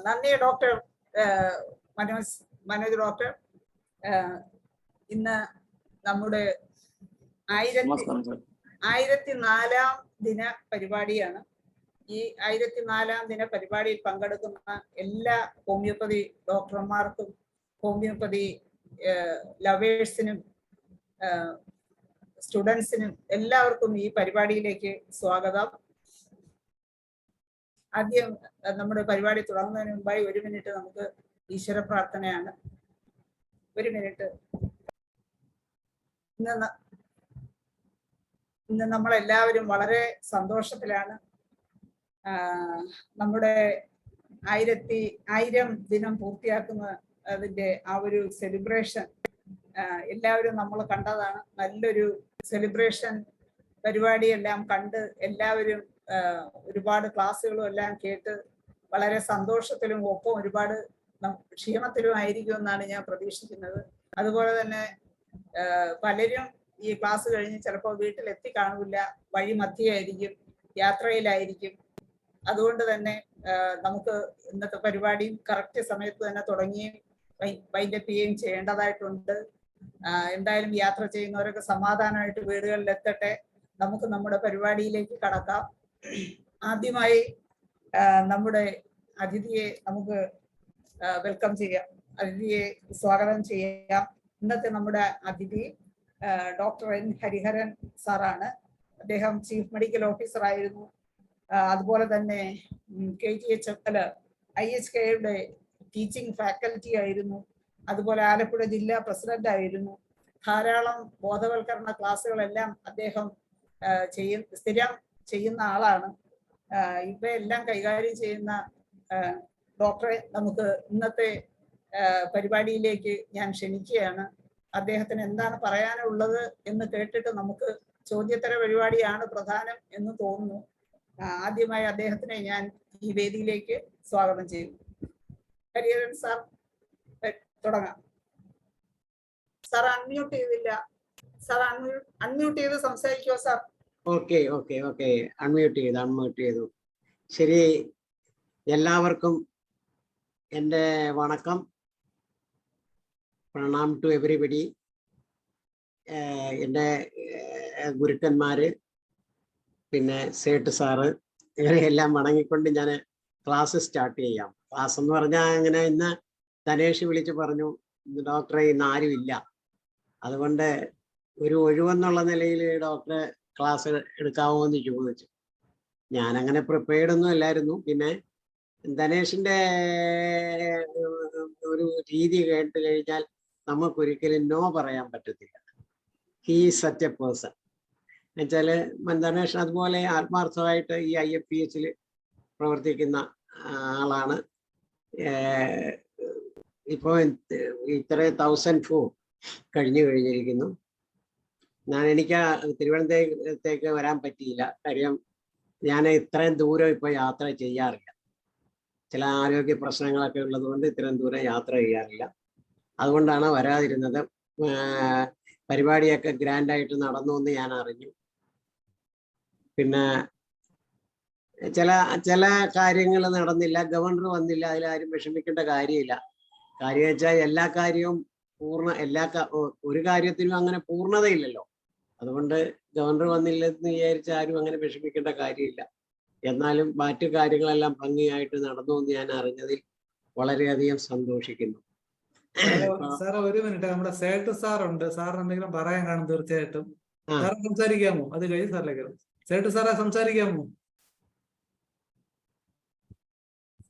നന്ദി doctor Manoj doctor. ഇന്ന് നമ്മുടെ 1004 ദിന പരിപാടിയാണ്. ഈ 1004 ദിന പരിപാടിയിൽ പങ്കെടുക്കുന്ന എല്ലാ ഹോമിയോപ്പതി ഡോക്ടർമാർക്കും ഹോമിയോപ്പതി ലവേഴ്സിനും സ്റ്റുഡൻസിനും എല്ലാവർക്കും ഈ പരിപാടിയിലേക്ക് സ്വാഗതം. ആദ്യം നമ്മുടെ പരിപാടി തുടങ്ങുന്നതിന് മുമ്പായി 1 മിനിറ്റ് നമുക്ക് ഈശ്വര പ്രാർത്ഥനയാണ്. 1 മിനിറ്റ്. ഇന്ന് നമ്മളെല്ലാവരും വളരെ സന്തോഷത്തിലാണ്. നമ്മുടെ 1000 ദിനം പൂർത്തിയാക്കുന്ന അതിന്റെ ആ ഒരു സെലിബ്രേഷൻ എല്ലാവരും നമ്മൾ കണ്ടതാണ്. നല്ലൊരു സെലിബ്രേഷൻ പരിപാടിയെല്ലാം കണ്ട് എല്ലാവരും ഒരുപാട് ക്ലാസ്സുകളും എല്ലാം കേട്ട് വളരെ സന്തോഷത്തിലും ഒപ്പം ഒരുപാട് ക്ഷീണത്തിലും ആയിരിക്കുമെന്നാണ് ഞാൻ പ്രതീക്ഷിക്കുന്നത്. അതുപോലെ തന്നെ പലരും ഈ ക്ലാസ് കഴിഞ്ഞ് ചിലപ്പോൾ വീട്ടിലെത്തി കാണില്ല, വഴി മധ്യയായിരിക്കും, യാത്രയിലായിരിക്കും. അതുകൊണ്ട് തന്നെ നമുക്ക് ഇന്നത്തെ പരിപാടിയും കറക്റ്റ് സമയത്ത് തന്നെ തുടങ്ങുകയും വൈൻഡപ്പ് ചെയ്യുകയും ചെയ്യേണ്ടതായിട്ടുണ്ട്. എന്തായാലും യാത്ര ചെയ്യുന്നവരൊക്കെ സമാധാനമായിട്ട് വീടുകളിൽ എത്തട്ടെ. നമുക്ക് നമ്മുടെ പരിപാടിയിലേക്ക് കടക്കാം. ആദ്യമായി നമ്മുടെ അതിഥിയെ നമുക്ക് വെൽക്കം ചെയ്യാം, അതിഥിയെ സ്വാഗതം ചെയ്യാം. ഇന്നത്തെ നമ്മുടെ അതിഥി ഡോക്ടർ എൻ ഹരിഹരൻ സാറാണ്. അദ്ദേഹം ചീഫ് മെഡിക്കൽ ഓഫീസർ ആയിരുന്നു. അതുപോലെ തന്നെ IHKയുടെ ടീച്ചിങ് ഫാക്കൽറ്റി ആയിരുന്നു. അതുപോലെ ആലപ്പുഴ ജില്ലാ പ്രസിഡന്റ് ആയിരുന്നു. ധാരാളം ബോധവൽക്കരണ ക്ലാസ്സുകളെല്ലാം അദ്ദേഹം സ്ഥിരം ചെയ്യുന്ന ആളാണ്. ഇവയെല്ലാം കൈകാര്യം ചെയ്യുന്ന ഡോക്ടറെ നമുക്ക് ഇന്നത്തെ പരിപാടിയിലേക്ക് ഞാൻ ക്ഷണിക്കുകയാണ്. അദ്ദേഹത്തിന് എന്താണ് പറയാനുള്ളത് എന്ന് കേട്ടിട്ട് നമുക്ക് ചോദ്യോത്തര പരിപാടിയാണ് പ്രധാനം എന്ന് തോന്നുന്നു. ആദ്യമായി അദ്ദേഹത്തിനെ ഞാൻ ഈ വേദിയിലേക്ക് സ്വാഗതം ചെയ്യുന്നു. ഹരിഹരൻ സാർ, തുടങ്ങാം. സാർ അൺമ്യൂട്ട് ചെയ്തില്ല. സാർ അൺമ്യൂട്ട് ചെയ്ത് സംസാരിക്കുമോ സാർ? ഓക്കെ, അൺമ്യൂട്ട് ചെയ്തു. ശരി, എല്ലാവർക്കും എൻ്റെ വണക്കം. Pranam to everybody. എൻ്റെ ഗുരുക്കന്മാര്, പിന്നെ സേട്ട് സാറ്, ഇവരെല്ലാം വണങ്ങിക്കൊണ്ട് ഞാൻ ക്ലാസ് സ്റ്റാർട്ട് ചെയ്യാം. ക്ലാസ് എന്ന് പറഞ്ഞാൽ അങ്ങനെ ഇന്ന് ധനേഷ് വിളിച്ച് പറഞ്ഞു, ഡോക്ടറെ ഇന്ന് ആരും ഇല്ല, അതുകൊണ്ട് ഒരു ഒഴിവെന്നുള്ള നിലയിൽ ഡോക്ടറെ ക്ലാസ് എടുക്കാമോ എന്ന് ചോദിച്ചു. ഞാനങ്ങനെ പ്രിപ്പയർഡ് ഒന്നും അല്ലായിരുന്നു. പിന്നെ ധനേഷിൻ്റെ ഒരു രീതി കേട്ട് കഴിഞ്ഞാൽ നമുക്കൊരിക്കലും നോ പറയാൻ പറ്റത്തില്ല. ഹീ സച്ച് എ പേഴ്സൺ എന്നുവെച്ചാൽ ധനേഷ് അതുപോലെ ആത്മാർത്ഥമായിട്ട് ഈ IFPH പ്രവർത്തിക്കുന്ന ആളാണ്. ഇപ്പോൾ ഇത്ര 1004 കഴിഞ്ഞിരിക്കുന്നു. എനിക്ക് തിരുവനന്തപുരത്തേക്ക് വരാൻ പറ്റിയില്ല. കാര്യം ഞാൻ ഇത്രയും ദൂരം ഇപ്പോൾ യാത്ര ചെയ്യാറില്ല. ചില ആരോഗ്യ പ്രശ്നങ്ങളൊക്കെ ഉള്ളതുകൊണ്ട് ഇത്രയും ദൂരം യാത്ര ചെയ്യാറില്ല. അതുകൊണ്ടാണ് വരാതിരുന്നത്. പരിപാടിയൊക്കെ ഗ്രാൻഡായിട്ട് നടന്നു എന്ന് ഞാൻ അറിഞ്ഞു. പിന്നെ ചില കാര്യങ്ങൾ നടന്നില്ല, ഗവർണർ വന്നില്ല, അതിലാരും വിഷമിക്കേണ്ട കാര്യമില്ല. കാര്യം വെച്ചാൽ എല്ലാ കാര്യവും ഒരു കാര്യത്തിനും അങ്ങനെ പൂർണ്ണതയില്ലല്ലോ. അതുകൊണ്ട് ഗവർണർ വന്നില്ലെന്ന് വിചാരിച്ച ആരും അങ്ങനെ വിഷമിക്കേണ്ട കാര്യമില്ല. എന്നാലും മറ്റു കാര്യങ്ങളെല്ലാം ഭംഗിയായിട്ട് നടന്നു എന്ന് ഞാൻ അറിഞ്ഞതിൽ വളരെയധികം സന്തോഷിക്കുന്നു. Sir, 1 minute. നമ്മുടെ സേട്ട് സാറുണ്ട്. സാറിന് എന്തെങ്കിലും പറയാൻ കാണും തീർച്ചയായിട്ടും. സാർ സംസാരിക്കാമോ? അത് കഴിഞ്ഞ് സാറിലേക്ക്. സേട്ട് സാറെ സംസാരിക്കാമോ?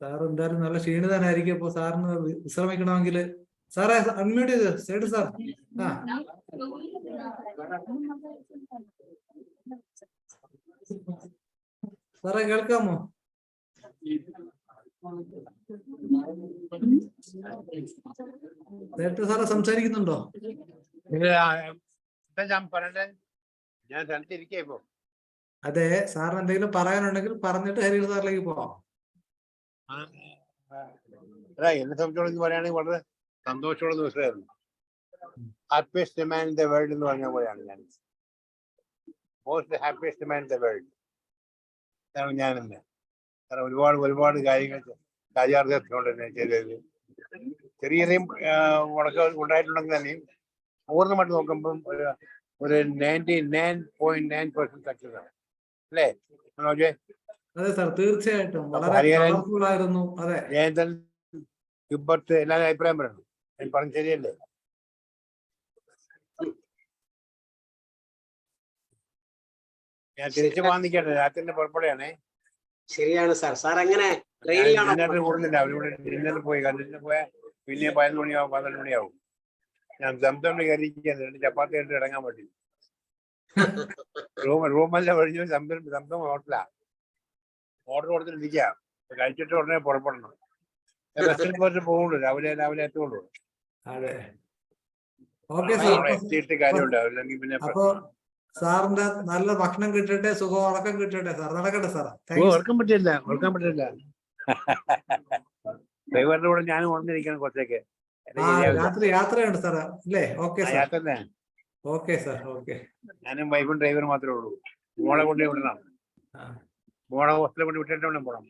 സാർ എന്തായാലും നല്ല ക്ഷീണിതനായിരിക്കും. അപ്പൊ സാറിന് വിശ്രമിക്കണമെങ്കിൽ സാറെ അൺമ്യൂട്ട് ചെയ്ത്. സേട്ട് സാർ, സാറെ കേൾക്കാമോ? സേട്ട് സാറെ സംസാരിക്കുന്നുണ്ടോ? അതെ, സാറിന് എന്തെങ്കിലും പറയാനുണ്ടെങ്കിൽ പറഞ്ഞിട്ട് ഹരിഹർ സാറിലേക്ക് പോവാം. എന്നെ സംബന്ധിച്ചോളം പറയുകയാണെങ്കിൽ വളരെ സന്തോഷമുള്ള ദിവസമായിരുന്നു. Happiest man in the world എന്ന് പറഞ്ഞ പോലെയാണ് ഞാൻ. Most happiest man in the world ആണ് ഞാനിന്ന്. കാരണം ഒരുപാട് കാര്യങ്ങൾ രാജാർത്ഥ്യത്തോടെ തന്നെ ചെയ്തത്. ചെറിയ ചെറിയ മുടക്കം ഉണ്ടായിട്ടുണ്ടെങ്കിൽ തന്നെയും പൂർണ്ണമായിട്ട് നോക്കുമ്പം ഒരു 99.9% സക്സസ് ആണ് അല്ലേ മനോജ്? അതെ സാർ, തീർച്ചയായിട്ടും വളരെ ഹരിഹരൻ, കളർഫുൾ ആയിരുന്നു. അതെ, ജയന്തൻ, ഗിബർട്ട് എല്ലാവരും അഭിപ്രായം പറയണം. ഞാൻ പറഞ്ഞ ശരിയല്ലേ? ഞാൻ തിരിച്ചു പോകാൻ നിൽക്കട്ടെ, രാത്രി പുറപ്പെടുകയാണേ. ശരിയാണ് സാർ. സാർ എങ്ങനെ ഞാൻ ട്രെയിനിലാണോ? ഡിന്നറിന് കൂടുന്നില്ല, അവരിവിടെ ഡിന്നറിന് പോയി കണ്ടിട്ട് പോയാൽ പിന്നെ 11 മണിയാവും 12 മണിയാവും. ഞാൻ സംതമിഴ് കയറിയിരിക്കുകയാണ്, 2 ചപ്പാത്തി ആയിട്ട് ഇറങ്ങാൻ പറ്റി. റൂമെല്ലാം ഒഴിഞ്ഞു. സംതം ഹോട്ടലാ, ഓർഡർ കൊടുത്തിട്ടിരിക്കുക. കഴിച്ചിട്ട് ഉടനെ പുറപ്പെടണം. റെസ്റ്റോറൻറ്റ് പോയിട്ട് പോകുള്ളൂ, രാവിലെ എത്തുള്ളൂ. അതെ. ഓക്കെ സാർ, എത്തിയിട്ട് കാര്യമുണ്ട്, അല്ലെങ്കിൽ പിന്നെ അപ്പൊ സാറിന്റെ നല്ല ഭക്ഷണം കിട്ടട്ടെ, സുഖം ഉറക്കം കിട്ടട്ടെ സാർ. നടക്കട്ടെ സാർ. ഓർക്കാൻ പറ്റില്ല. ഡ്രൈവറിന്റെ കൂടെ ഞാനും ഉണർന്നിരിക്കണം കുറച്ചേക്ക്. രാത്രി യാത്രയുണ്ട് സാർ അല്ലേ? Okay sir. യാത്ര തന്നെ. Okay sir. ഓക്കെ. ഞാനും വൈഫും ഡ്രൈവറും മാത്രമേ ഉള്ളൂ. മോളെ കൊണ്ട് വിടണം. മോളെ ഹോസ്റ്റലിൽ കൊണ്ട് വിട്ടിട്ട് വേണം പോണം.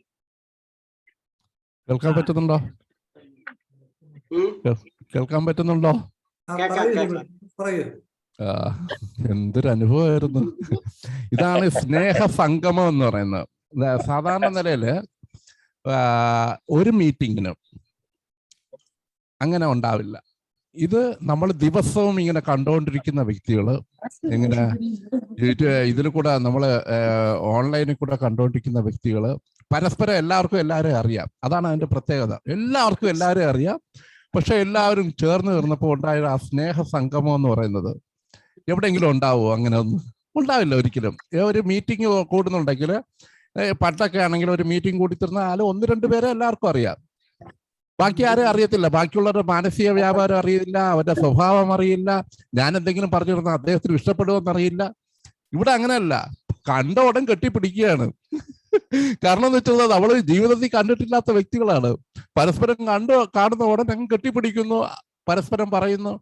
കേൾക്കാൻ പറ്റുന്നുണ്ടോ? കേൾക്കാൻ പറ്റുന്നുണ്ടോ? പറയൂ. എന്തൊരു അനുഭവമായിരുന്നു. ഇതാണ് സ്നേഹ സംഗമം എന്ന് പറയുന്നത്. സാധാരണ നിലയില് ഒരു മീറ്റിങ്ങിന് അങ്ങനെ ഉണ്ടാവില്ല. ഇത് നമ്മൾ ദിവസവും ഇങ്ങനെ കണ്ടുകൊണ്ടിരിക്കുന്ന വ്യക്തികള്, ഇങ്ങനെ ഇതിൽ കൂടെ നമ്മള് ഓൺലൈനിൽ കൂടെ കണ്ടുകൊണ്ടിരിക്കുന്ന വ്യക്തികള് പരസ്പരം എല്ലാവരെയും അറിയാം. അതാണ് അതിന്റെ പ്രത്യേകത. എല്ലാവർക്കും എല്ലാവരെയും അറിയാം. പക്ഷെ എല്ലാവരും ചേർന്ന് തീർന്നപ്പോൾ ഉണ്ടായ ആ സ്നേഹ സംഗമം എന്ന് പറയുന്നത് എവിടെയെങ്കിലും ഉണ്ടാവുമോ? അങ്ങനെ ഒന്നും ഉണ്ടാവില്ല ഒരിക്കലും. ഒരു മീറ്റിംഗ് കൂടുന്നുണ്ടെങ്കിൽ, പണ്ടൊക്കെ ആണെങ്കിൽ ഒരു മീറ്റിംഗ് കൂടി തീർന്നാൽ 1-2 പേരെ എല്ലാവർക്കും അറിയാം. ബാക്കി ആരും അറിയത്തില്ല. ബാക്കിയുള്ളവരുടെ മാനസിക വ്യാപാരം അറിയില്ല, അവരുടെ സ്വഭാവം അറിയില്ല, ഞാൻ എന്തെങ്കിലും പറഞ്ഞിരുന്ന അദ്ദേഹത്തിന് ഇഷ്ടപ്പെടുമെന്ന് അറിയില്ല. ഇവിടെ അങ്ങനെയല്ല, കണ്ട ഉടൻ കെട്ടിപ്പിടിക്കുകയാണ്. കാരണം എന്ന് വെച്ചാൽ നമ്മൾ ജീവിതത്തിൽ കണ്ടിട്ടില്ലാത്ത വ്യക്തികളാണ്. പരസ്പരം കാണുന്ന ഉടൻ അങ്ങ് കെട്ടിപ്പിടിക്കുന്നു, പരസ്പരം പറയുന്നു.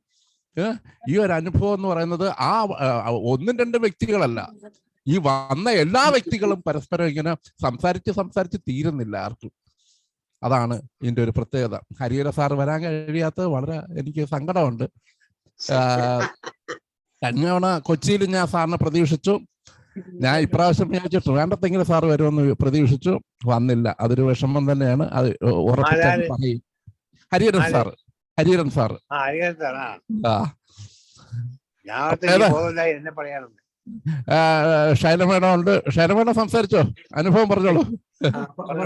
ഈ ഒരു അനുഭവം എന്ന് പറയുന്നത് 1-2 വ്യക്തികളല്ല, ഈ വന്ന എല്ലാ വ്യക്തികളും പരസ്പരം ഇങ്ങനെ സംസാരിച്ച് തീരുന്നില്ല ആർക്കും. അതാണ് ഇതിന്റെ ഒരു പ്രത്യേകത. ഹരിഹര സാർ വരാൻ കഴിയാത്തത് വളരെ എനിക്ക് സങ്കടമുണ്ട്. കഴിഞ്ഞ കൊച്ചിയിൽ ഞാൻ സാറിനെ പ്രതീക്ഷിച്ചു. ഞാൻ ഇപ്രാവശ്യം വിചാരിച്ചു ട്രിവാൻഡ്രത്തെങ്കിലും സാർ വരുമെന്ന് പ്രതീക്ഷിച്ചു, വന്നില്ല. അതൊരു വിഷമം തന്നെയാണ്. അത് ഉറപ്പിച്ചാൽ പറയും. ഹരിഹരൻ സാർ. ഷൈന മേഡം ഉണ്ട്. ഷൈന മേഡം സംസാരിച്ചോ? അനുഭവം പറഞ്ഞോളൂ.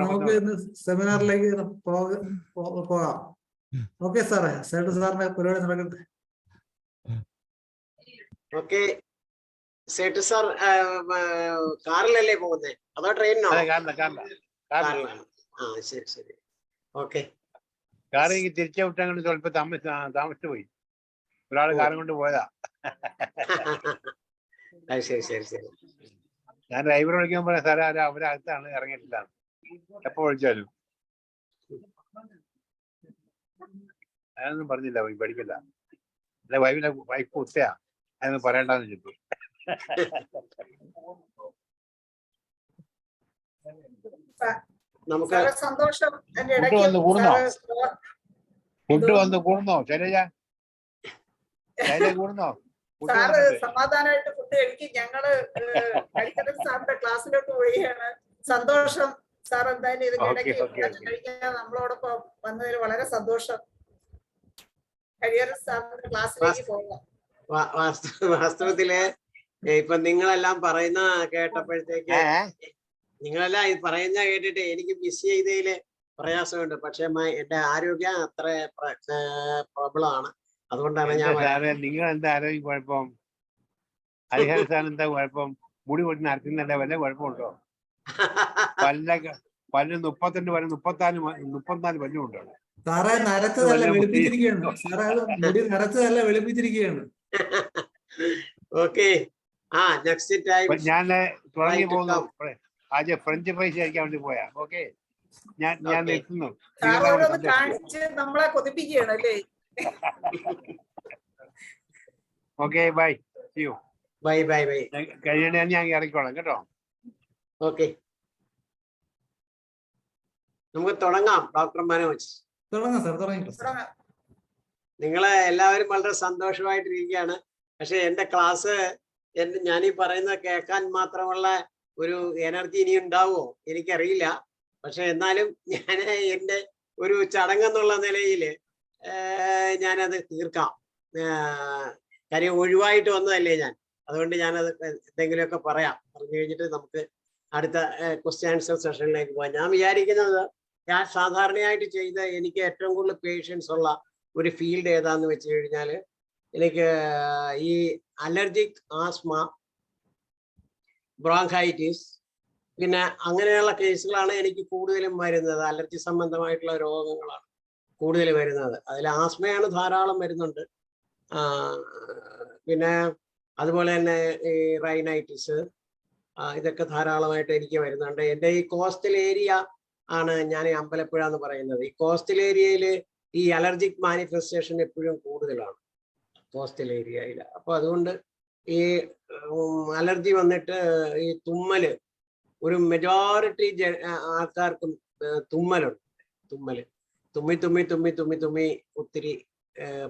നമുക്ക് ഇന്ന് സെമിനാറിലേക്ക് പോകാം. ഓക്കെ സാറേ, സേട്ട് സാറിന്റെ പരിപാടി നടക്കട്ടെ. ഓക്കെ. സേട്ട് സാർ കാറിലല്ലേ പോകുന്നേ അതോ ട്രെയിനിനോ? കാറിലാണ്. ശരി. ഓക്കെ. കാറ് തിരിച്ചു വിട്ടാൻ കൊണ്ട് സ്വല്പം താമസിച്ചു പോയി. ഒരാള് കാറും കൊണ്ട് പോയതാ. ശരി. ഞാൻ ഡ്രൈവർ വിളിക്കാൻ പറയാം, സാറേ അവരകത്താണ്, ഇറങ്ങിയിട്ടില്ല. എപ്പോ വിളിച്ചാലും അതൊന്നും പറഞ്ഞില്ല, പഠിക്കില്ല. അല്ലെ വൈഫ് ഉത്തയാ, അതൊന്നും പറയണ്ടെന്ന് വെച്ചിട്ട്. സന്തോഷം. ഫുഡ് വന്ന് കൂടുന്നോ? ശൈലജ കൂടുന്നോ? സാറ് സമാധാനമായിട്ട് ഫുഡ് കഴിക്കും. ഞങ്ങള് ഹരിഹരൻ സാറിന്റെ ക്ലാസ്സിലോട്ട് പോവുകയാണ്. സന്തോഷം സാർ. എന്തായാലും ഇതിന്റെ ഇടയ്ക്ക് കഴിക്കാൻ നമ്മളോടൊപ്പം വന്നതിൽ വളരെ സന്തോഷം. ഹരിഹരൻ സാറിന്റെ ക്ലാസ്സിലേക്ക് പോകാം. വാസ്തവത്തില് ഇപ്പൊ നിങ്ങളെല്ലാം പറയുന്ന കേട്ടപ്പോഴത്തേക്ക്, നിങ്ങളെല്ലാം ഇത് പറയുന്ന കേട്ടിട്ട് എനിക്ക് മിസ് ചെയ്തതില് പ്രയാസമുണ്ട്. പക്ഷെ എന്റെ ആരോഗ്യം അത്ര പ്രോബ്ലം ആണ്. അതുകൊണ്ടാണ് ഞാൻ. നിങ്ങൾ എന്താ ആരോഗ്യം കുഴപ്പം? ഹരിഹരൻ സാർ എന്താ കുഴപ്പം? മുടി കൊണ്ട് നടത്തുന്നല്ല, വല്ല കുഴപ്പമുണ്ടോ? പല്ല് 32 വരെ 34 പല്ലുണ്ടോ? സാറേ നരച്ചതല്ല, വെളുപ്പിച്ചിരിക്കുകയാണ്. സാറേ അത് മുടി നരച്ചതല്ല, വെളുപ്പിച്ചിരിക്കുകയാണ്. ഓക്കെ. നെക്സ്റ്റ് ടൈം ഞാൻ തുടങ്ങി പോകുന്നു. ആദ്യം ഫ്രഞ്ച് ഫ്രൈസ് കഴിക്കാൻ വേണ്ടി പോയാ. ഓക്കെ, ഞാൻ എത്തുന്നു. നമ്മളെ കൊതിപ്പിക്കുകയാണ് അല്ലേ? Okay, by. ബൈ. കഴിയണേ ഞാൻ ഇറങ്ങിക്കോളാം കേട്ടോ. ഓക്കെ. നമുക്ക് തുടങ്ങാം. ഡോക്ടർ മനോജ്, തുടങ്ങാം സാർ, തുടങ്ങിക്കോ സാർ. തുടങ്ങാം. നിങ്ങളെ എല്ലാവരും വളരെ സന്തോഷമായിട്ടിരിക്കുകയാണ്. പക്ഷെ എൻ്റെ ക്ലാസ് ഞാനീ പറയുന്നത് കേൾക്കാൻ മാത്രമുള്ള ഒരു എനർജി ഇനി ഉണ്ടാവുമോ എനിക്കറിയില്ല. പക്ഷെ എന്നാലും ഞാൻ എൻ്റെ ഒരു ചടങ്ങെന്നുള്ള നിലയിൽ ഞാനത് തീർക്കാം. കാര്യം ഒഴിവായിട്ട് വന്നതല്ലേ ഞാൻ, അതുകൊണ്ട് ഞാനത് എന്തെങ്കിലുമൊക്കെ പറഞ്ഞു കഴിഞ്ഞിട്ട് നമുക്ക് അടുത്ത ക്വസ്റ്റ്യൻ ആൻസർ സെഷനിലേക്ക് പോകാം. ഞാൻ വിചാരിക്കുന്നത് ഞാൻ സാധാരണയായിട്ട് ചെയ്ത എനിക്ക് ഏറ്റവും കൂടുതൽ പേഷ്യൻസ് ഉള്ള ഒരു ഫീൽഡ് ഏതാന്ന് വെച്ച് കഴിഞ്ഞാൽ എനിക്ക് ഈ അലർജിക് ആസ്മ, ബ്രോങ്കൈറ്റിസ്, പിന്നെ അങ്ങനെയുള്ള കേസുകളാണ് എനിക്ക് കൂടുതലും വരുന്നത്. അലർജി സംബന്ധമായിട്ടുള്ള രോഗങ്ങളാണ് കൂടുതൽ വരുന്നത്. അതിൽ ആസ്മയാണ് ധാരാളം വരുന്നുണ്ട്. പിന്നെ അതുപോലെ തന്നെ ഈ റൈനൈറ്റിസ്, ഇതൊക്കെ ധാരാളമായിട്ട് എനിക്ക് വരുന്നുണ്ട്. എൻ്റെ ഈ കോസ്റ്റൽ ഏരിയ ആണ് ഞാൻ അമ്പലപ്പുഴ എന്ന് പറയുന്നത്. ഈ കോസ്റ്റൽ ഏരിയയിൽ ഈ അലർജിക് മാനിഫെസ്റ്റേഷൻ എപ്പോഴും കൂടുതലാണ് കോസ്റ്റൽ ഏരിയയിൽ. അപ്പോൾ അതുകൊണ്ട് ഈ അലർജി വന്നിട്ട് ഈ തുമ്മല്, ഒരു മെജോറിറ്റി ആൾക്കാർക്കും തുമ്മലുണ്ട്. തുമ്മി ഒത്തിരി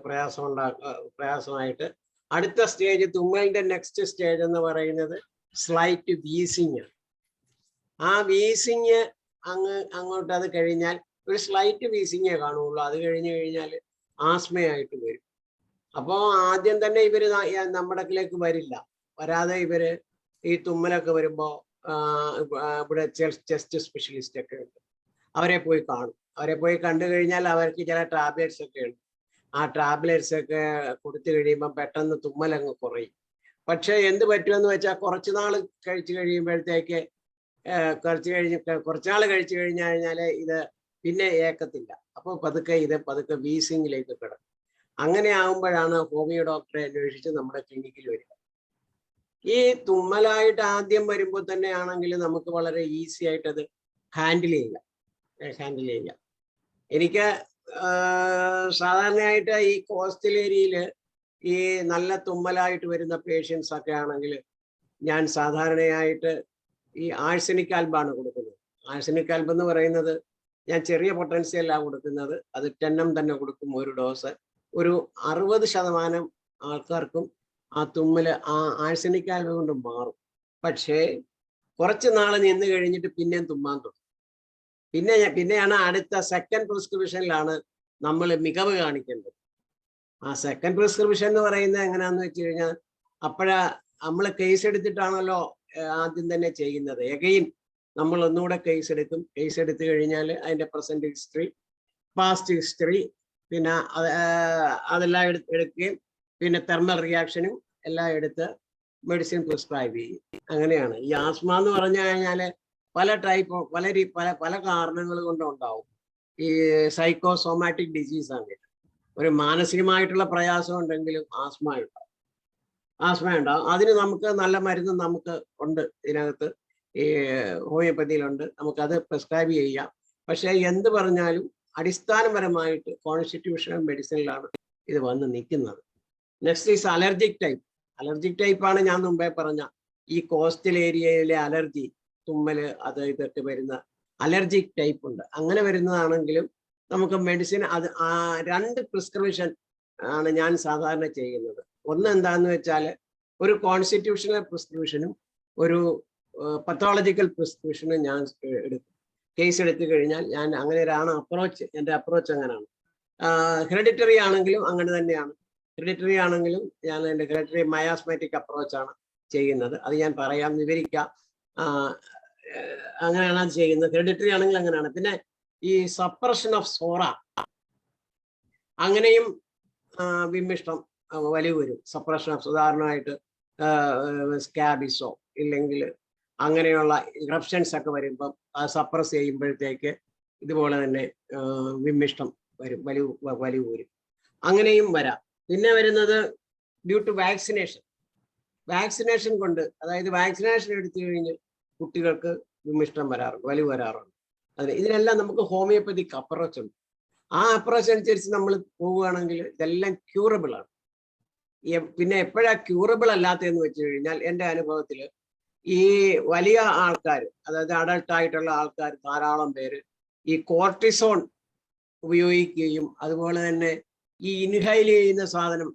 പ്രയാസമായിട്ട് അടുത്ത സ്റ്റേജ്, തുമ്മലിന്റെ നെക്സ്റ്റ് സ്റ്റേജ് എന്ന് പറയുന്നത് സ്ലൈറ്റ് വീസിങ്. ആ വീസിങ് അങ്ങോട്ട് അത് കഴിഞ്ഞാൽ ഒരു സ്ലൈറ്റ് വീസിങ്ങേ കാണുള്ളൂ. അത് കഴിഞ്ഞു കഴിഞ്ഞാൽ ആസ്മയായിട്ട് വരും. അപ്പോൾ ആദ്യം തന്നെ ഇവര് നമ്മുടെക്കിലേക്ക് വരാതെ ഇവര് ഈ തുമ്മലൊക്കെ വരുമ്പോൾ ഇവിടെ ചെസ്റ്റ് സ്പെഷ്യലിസ്റ്റ് ഒക്കെ ഉണ്ട്, അവരെ പോയി കാണും. അവരെ പോയി കണ്ടു കഴിഞ്ഞാൽ അവർക്ക് ചില ടാബ്ലറ്റ്സ് ഒക്കെ ഉണ്ട്. ആ ടാബ്ലറ്റ്സ് ഒക്കെ കൊടുത്തു കഴിയുമ്പോൾ പെട്ടെന്ന് തുമ്മലങ്ങ് കുറയും. പക്ഷെ എന്ത് പറ്റുമെന്ന് വെച്ചാൽ കുറച്ചുനാൾ കഴിച്ചു കഴിയുമ്പോഴത്തേക്ക് കുറച്ചുനാൾ കഴിച്ചു കഴിഞ്ഞാൽ ഇത് പിന്നെ ഏക്കത്തില്ല. അപ്പോൾ പതുക്കെ വീസിങ്ങിലേക്ക് കിടക്കും. അങ്ങനെ ആകുമ്പോഴാണ് ഹോമിയോ ഡോക്ടറെ അന്വേഷിച്ച് നമ്മുടെ ക്ലിനിക്കിൽ വരിക. ഈ തുമ്മലായിട്ട് ആദ്യം വരുമ്പോൾ തന്നെ ആണെങ്കിൽ നമുക്ക് വളരെ ഈസി ആയിട്ട് അത് ഹാൻഡിൽ ചെയ്യാം. എനിക്ക് സാധാരണയായിട്ട് ഈ കോസ്റ്റൽ ഏരിയയിൽ ഈ നല്ല തുമ്മലായിട്ട് വരുന്ന പേഷ്യൻസ് ഒക്കെ ആണെങ്കിൽ ഞാൻ സാധാരണയായിട്ട് ഈ ആഴ്സനിക് ആൽബാണ് കൊടുക്കുന്നത്. ആഴ്സനിക് ആൽബ് എന്ന് പറയുന്നത് ഞാൻ ചെറിയ പൊട്ടൻഷ്യലാണ് കൊടുക്കുന്നത്. അത് 10 തന്നെ കൊടുക്കും ഒരു ഡോസ്. ഒരു 60% ആൾക്കാർക്കും ആ തുമ്മല് ആ ആഴ്സനിക് ആൽബ് കൊണ്ട് മാറും. പക്ഷേ കുറച്ച് നാൾ നിന്ന് കഴിഞ്ഞിട്ട് പിന്നെയും തുമ്മാൻ തുടങ്ങും. പിന്നെയാണ് അടുത്ത സെക്കൻഡ് പ്രിസ്ക്രിപ്ഷനിലാണ് നമ്മൾ മികവ് കാണിക്കേണ്ടത്. ആ സെക്കൻഡ് പ്രിസ്ക്രിപ്ഷൻ എന്ന് പറയുന്നത് എങ്ങനെയാന്ന് വെച്ച് കഴിഞ്ഞാൽ നമ്മൾ കേസ് എടുത്തിട്ടാണല്ലോ ആദ്യം തന്നെ ചെയ്യുന്നത്. എഗെയിൻ നമ്മൾ ഒന്നുകൂടെ കേസ് എടുക്കും. കേസ് എടുത്തു കഴിഞ്ഞാൽ അതിന്റെ പ്രസന്റ് ഹിസ്റ്ററി, പാസ്റ്റ് ഹിസ്റ്ററി, പിന്നെ അതെല്ലാം എടുക്കുകയും പിന്നെ തെർമൽ റിയാക്ഷനും എല്ലാം എടുത്ത് മെഡിസിൻ പ്രിസ്ക്രൈബ് ചെയ്യും. അങ്ങനെയാണ്. ഈ ആസ്മ എന്ന് പറഞ്ഞു കഴിഞ്ഞാൽ പല കാരണങ്ങൾ കൊണ്ടുണ്ടാവും. ഈ സൈക്കോസോമാറ്റിക് ഡിസീസ് ആണ്. ഒരു മാനസികമായിട്ടുള്ള പ്രയാസം ഉണ്ടെങ്കിലും ആസ്മ ഉണ്ടാവും. അതിന് നമുക്ക് നല്ല മരുന്ന് നമുക്ക് ഉണ്ട്, ഇതിനകത്ത് ഈ ഹോമിയോപ്പതിയിലുണ്ട്. നമുക്കത് പ്രിസ്ക്രൈബ് ചെയ്യാം. പക്ഷെ എന്ത് പറഞ്ഞാലും അടിസ്ഥാനപരമായിട്ട് കോൺസ്റ്റിറ്റ്യൂഷണൽ മെഡിസിനിലാണ് ഇത് വന്ന് നിൽക്കുന്നത്. Next is allergic type. Allergic ടൈപ്പാണ് ഞാൻ മുമ്പേ പറഞ്ഞ ഈ കോസ്റ്റൽ ഏരിയയിലെ അലർജി, തുമ്മല്, ഇതൊക്കെ വരുന്ന അലർജിക് ടൈപ്പ് ഉണ്ട്. അങ്ങനെ വരുന്നതാണെങ്കിലും നമുക്ക് മെഡിസിൻ 2 പ്രിസ്ക്രിപ്ഷൻ ആണ് ഞാൻ സാധാരണ ചെയ്യുന്നത്. ഒന്ന് എന്താന്ന് വെച്ചാൽ ഒരു കോൺസ്റ്റിറ്റ്യൂഷണൽ പ്രിസ്ക്രിപ്ഷനും ഒരു പത്തോളജിക്കൽ പ്രിസ്ക്രിപ്ഷനും ഞാൻ എടുക്കും. കേസ് എടുത്തു കഴിഞ്ഞാൽ ഞാൻ അങ്ങനെയാണ് എൻ്റെ അപ്രോച്ച് അങ്ങനെയാണ്. ഹെറിഡിറ്ററി ആണെങ്കിലും അങ്ങനെ തന്നെയാണ്. ഹെറിഡിറ്ററി ആണെങ്കിലും ഞാൻ എൻ്റെ ഹെറിഡിറ്ററി മയാസ്മാറ്റിക് അപ്രോച്ചാണ് ചെയ്യുന്നത്. അത് ഞാൻ വിവരിക്കാം. അങ്ങനെയാണ് അത് ചെയ്യുന്നത്. ഹെറിഡിറ്ററി ആണെങ്കിൽ അങ്ങനെയാണ്. പിന്നെ ഈ സപ്രഷൻ ഓഫ് സോറ, അങ്ങനെയും വിമിഷ്ടം വലിയ വരും. സപ്രഷൻ ഓഫ് ഉദാഹരണമായിട്ട് സ്കാബിസോ ഇല്ലെങ്കിൽ അങ്ങനെയുള്ള ഇറപ്ഷൻസ് ഒക്കെ വരുമ്പം സപ്രസ് ചെയ്യുമ്പോഴത്തേക്ക് ഇതുപോലെ തന്നെ വിമിഷ്ടം വരും, വലിവ് വരും. അങ്ങനെയും വരാം. പിന്നെ വരുന്നത് ഡ്യൂ ടു വാക്സിനേഷൻ കൊണ്ട്, അതായത് വാക്സിനേഷൻ എടുത്തു കഴിഞ്ഞ് കുട്ടികൾക്ക് വിമിഷ്ടം വലിവ് വരാറുണ്ട്. ഇതിനെല്ലാം നമുക്ക് ഹോമിയോപ്പതിക് അപ്രോച്ച് ഉണ്ട്. ആ അപ്രോച്ച് അനുസരിച്ച് നമ്മൾ പോവുകയാണെങ്കിൽ ഇതെല്ലാം ക്യൂറബിൾ ആണ്. പിന്നെ എപ്പോഴാ ക്യൂറബിൾ അല്ലാത്തതെന്ന് വെച്ച് കഴിഞ്ഞാൽ എൻ്റെ അനുഭവത്തിൽ ഈ വലിയ ആൾക്കാർ, അതായത് അഡൾട്ട് ആയിട്ടുള്ള ആൾക്കാർ ധാരാളം പേര് ഈ കോർട്ടിസോൺ ഉപയോഗിക്കുകയും അതുപോലെ തന്നെ ഈ ഇൻഹൈൽ ചെയ്യുന്ന സാധനം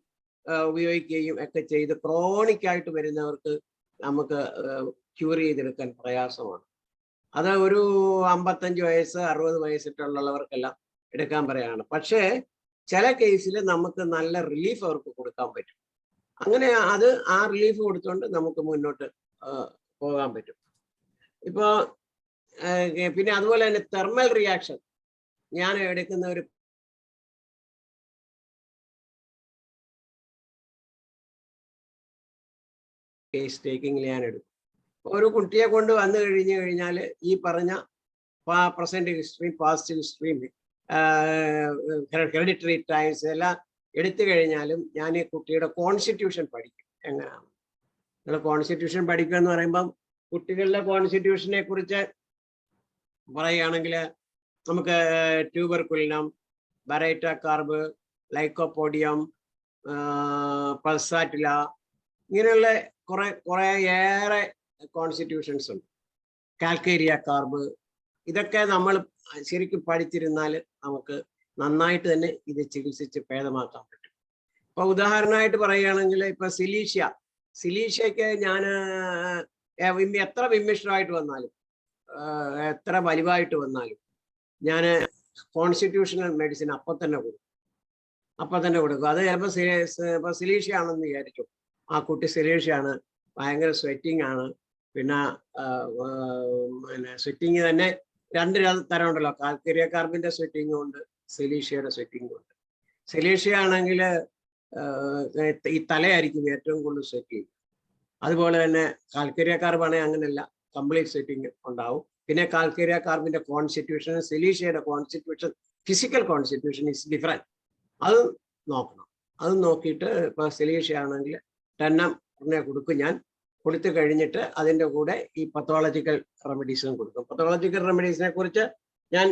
ഉപയോഗിക്കുകയും ഒക്കെ ചെയ്ത് ക്രോണിക് ആയിട്ട് വരുന്നവർക്ക് നമുക്ക് ക്യൂർ ചെയ്തെടുക്കാൻ പ്രയാസമാണ്. അത് ഒരു 55 വയസ്സ് 60 വയസ്സിട്ടുള്ളവർക്കെല്ലാം എടുക്കാൻ പറയാണ്. പക്ഷേ ചില കേസിൽ നമുക്ക് നല്ല റിലീഫ് അവർക്ക് കൊടുക്കാൻ പറ്റും. അങ്ങനെ ആ റിലീഫ് കൊടുത്തുകൊണ്ട് നമുക്ക് മുന്നോട്ട് പോകാൻ പറ്റും. ഇപ്പോൾ പിന്നെ അതുപോലെ തന്നെ തെർമൽ റിയാക്ഷൻ ഞാൻ എടുക്കുന്ന ഒരു കേസ് ടേക്കിങ്ങിൽ ഞാൻ എടുക്കും. ഒരു കുട്ടിയെ കൊണ്ട് വന്നു കഴിഞ്ഞാൽ ഈ പറഞ്ഞ present history, past history, hereditary times എല്ലാം എടുത്തു കഴിഞ്ഞാലും ഞാൻ ഈ കുട്ടിയുടെ കോൺസ്റ്റിറ്റ്യൂഷൻ പഠിക്കും. എങ്ങനെയാണ് നിങ്ങൾ കോൺസ്റ്റിറ്റ്യൂഷൻ പഠിക്കുക എന്ന് പറയുമ്പം കുട്ടികളുടെ കോൺസ്റ്റിറ്റ്യൂഷനെ കുറിച്ച് പറയുകയാണെങ്കിൽ നമുക്ക് ട്യൂബർകുലിനം, ബറൈറ്റ കാർബ്, ലൈക്കോപോഡിയം, പൾസാറ്റില, ഇങ്ങനെയുള്ള കുറെ ഏറെ കോൺസ്റ്റിറ്റ്യൂഷൻസ് ഉണ്ട്. കാൽക്കേരിയ കാർബ്, ഇതൊക്കെ നമ്മൾ ശരിക്കും പഠിച്ചിരുന്നാൽ നമുക്ക് നന്നായിട്ട് തന്നെ ഇത് ചികിത്സിച്ച് ഭേദമാക്കാൻ പറ്റും. ഇപ്പൊ ഉദാഹരണമായിട്ട് പറയുകയാണെങ്കിൽ ഇപ്പൊ സിലീഷ്യക്ക് ഞാൻ എത്ര വിമിഷ്ടമായിട്ട് വന്നാലും എത്ര വലിവായിട്ട് വന്നാലും ഞാൻ കോൺസ്റ്റിറ്റ്യൂഷണൽ മെഡിസിൻ അപ്പം തന്നെ കൊടുക്കും. അത് ചിലപ്പോൾ സിലീഷ്യ ആണെന്ന് വിചാരിച്ചു, ആ കുട്ടി സിലീഷ്യാണ്, ഭയങ്കര സ്വെറ്റിംഗ് ആണ്. പിന്നെ സ്വെറ്റിങ് തന്നെ 2 തരം ഉണ്ടല്ലോ, കാൽക്കേരിയ കാർബിന്റെ സ്വെറ്റിങ്ങും ഉണ്ട്, സിലീഷ്യയുടെ സ്വെറ്റിങ്ങും ഉണ്ട്. സിലീഷ്യ ആണെങ്കിൽ ഈ തലയായിരിക്കും ഏറ്റവും കൂടുതൽ സ്വെറ്റ് ചെയ്യും. അതുപോലെ തന്നെ കാൽക്കേരിയ കാർബാണെങ്കിൽ അങ്ങനെയല്ല, കംപ്ലീറ്റ് സ്വെറ്റിങ് ഉണ്ടാവും. പിന്നെ കാൽക്കേരിയ കാർബിന്റെ കോൺസ്റ്റിറ്റ്യൂഷൻ, സിലീഷ്യയുടെ constitution, physical constitution is different. അത് നോക്കണം. അത് നോക്കിയിട്ട് ഇപ്പൊ സിലീഷ്യ ആണെങ്കിൽ 10 കൊടുക്കും. ഞാൻ കൊടുത്തു കഴിഞ്ഞിട്ട് അതിൻ്റെ കൂടെ ഈ പത്തോളജിക്കൽ റെമഡീസും കൊടുക്കും. പത്തോളജിക്കൽ റെമഡീസിനെ കുറിച്ച് ഞാൻ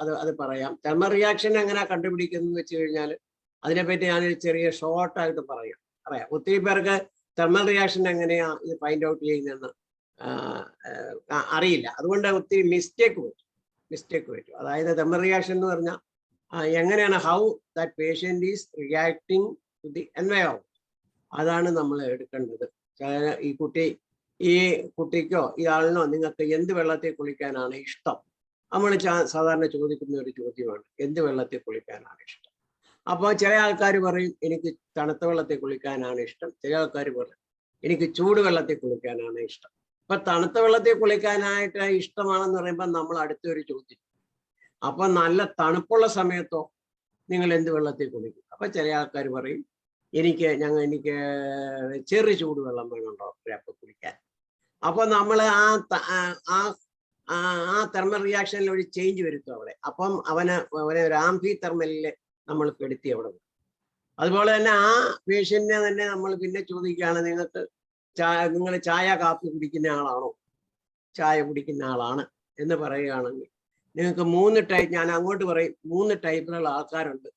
അത് പറയാം. തെർമൽ റിയാക്ഷൻ എങ്ങനെ കണ്ടുപിടിക്കുന്നു വെച്ച് കഴിഞ്ഞാൽ അതിനെപ്പറ്റി ഞാനൊരു ചെറിയ ഷോർട്ടായിട്ട് പറയാം. ഒത്തിരി പേർക്ക് തെർമൽ റിയാക്ഷൻ എങ്ങനെയാ ഇത് ഫൈൻഡ് ഔട്ട് ചെയ്യുന്നതെന്ന് അറിയില്ല. അതുകൊണ്ട് ഒത്തിരി മിസ്റ്റേക്ക് പറ്റും. അതായത് തെർമൽ റിയാക്ഷൻ എന്ന് പറഞ്ഞാൽ എങ്ങനെയാണ്, how that patient is reacting to the environment, അതാണ് നമ്മൾ എടുക്കേണ്ടത്. ഈ കുട്ടിക്കോ ഈ ആളിനോ നിങ്ങൾക്ക് എന്ത് വെള്ളത്തിൽ കുളിക്കാനാണ് ഇഷ്ടം? നമ്മൾ സാധാരണ ചോദിക്കുന്ന ഒരു ചോദ്യമാണ്, എന്ത് വെള്ളത്തിൽ കുളിക്കാനാണ് ഇഷ്ടം? അപ്പോൾ ചില ആൾക്കാർ പറയും എനിക്ക് തണുത്ത വെള്ളത്തിൽ കുളിക്കാനാണ് ഇഷ്ടം, ചില ആൾക്കാർ പറയും എനിക്ക് ചൂടുവെള്ളത്തിൽ കുളിക്കാനാണ് ഇഷ്ടം. അപ്പൊ തണുത്ത വെള്ളത്തിൽ കുളിക്കാനായിട്ട് ഇഷ്ടമാണെന്ന് പറയുമ്പോൾ നമ്മൾ അടുത്തൊരു ചോദ്യം, അപ്പൊ നല്ല തണുപ്പുള്ള സമയത്തോ നിങ്ങൾ എന്ത് വെള്ളത്തിൽ കുളിക്കും? അപ്പൊ ചില ആൾക്കാർ പറയും എനിക്ക് ചെറു ചൂടുവെള്ളം വേണമുണ്ടോ അപ്പൊ കുളിക്കാൻ. അപ്പൊ നമ്മൾ ആ തെർമൽ റിയാക്ഷനിൽ ഒരു ചേഞ്ച് വരുത്തും അവിടെ. അപ്പം അവനെ ഒരു ആംഫി തെർമലിൽ നമ്മൾ പെടുത്തി അവിടെ വരും. അതുപോലെ തന്നെ ആ പേഷ്യന്റിനെ തന്നെ നമ്മൾ പിന്നെ ചോദിക്കുകയാണ്, നിങ്ങൾ ചായ കാപ്പി കുടിക്കുന്ന ആളാണോ? ചായ കുടിക്കുന്ന ആളാണ് എന്ന് പറയുകയാണെങ്കിൽ നിങ്ങൾക്ക് 3 ടൈപ്പ്, ഞാൻ അങ്ങോട്ട് പറയും 3 ടൈപ്പിലുള്ള ആൾക്കാരുണ്ട്.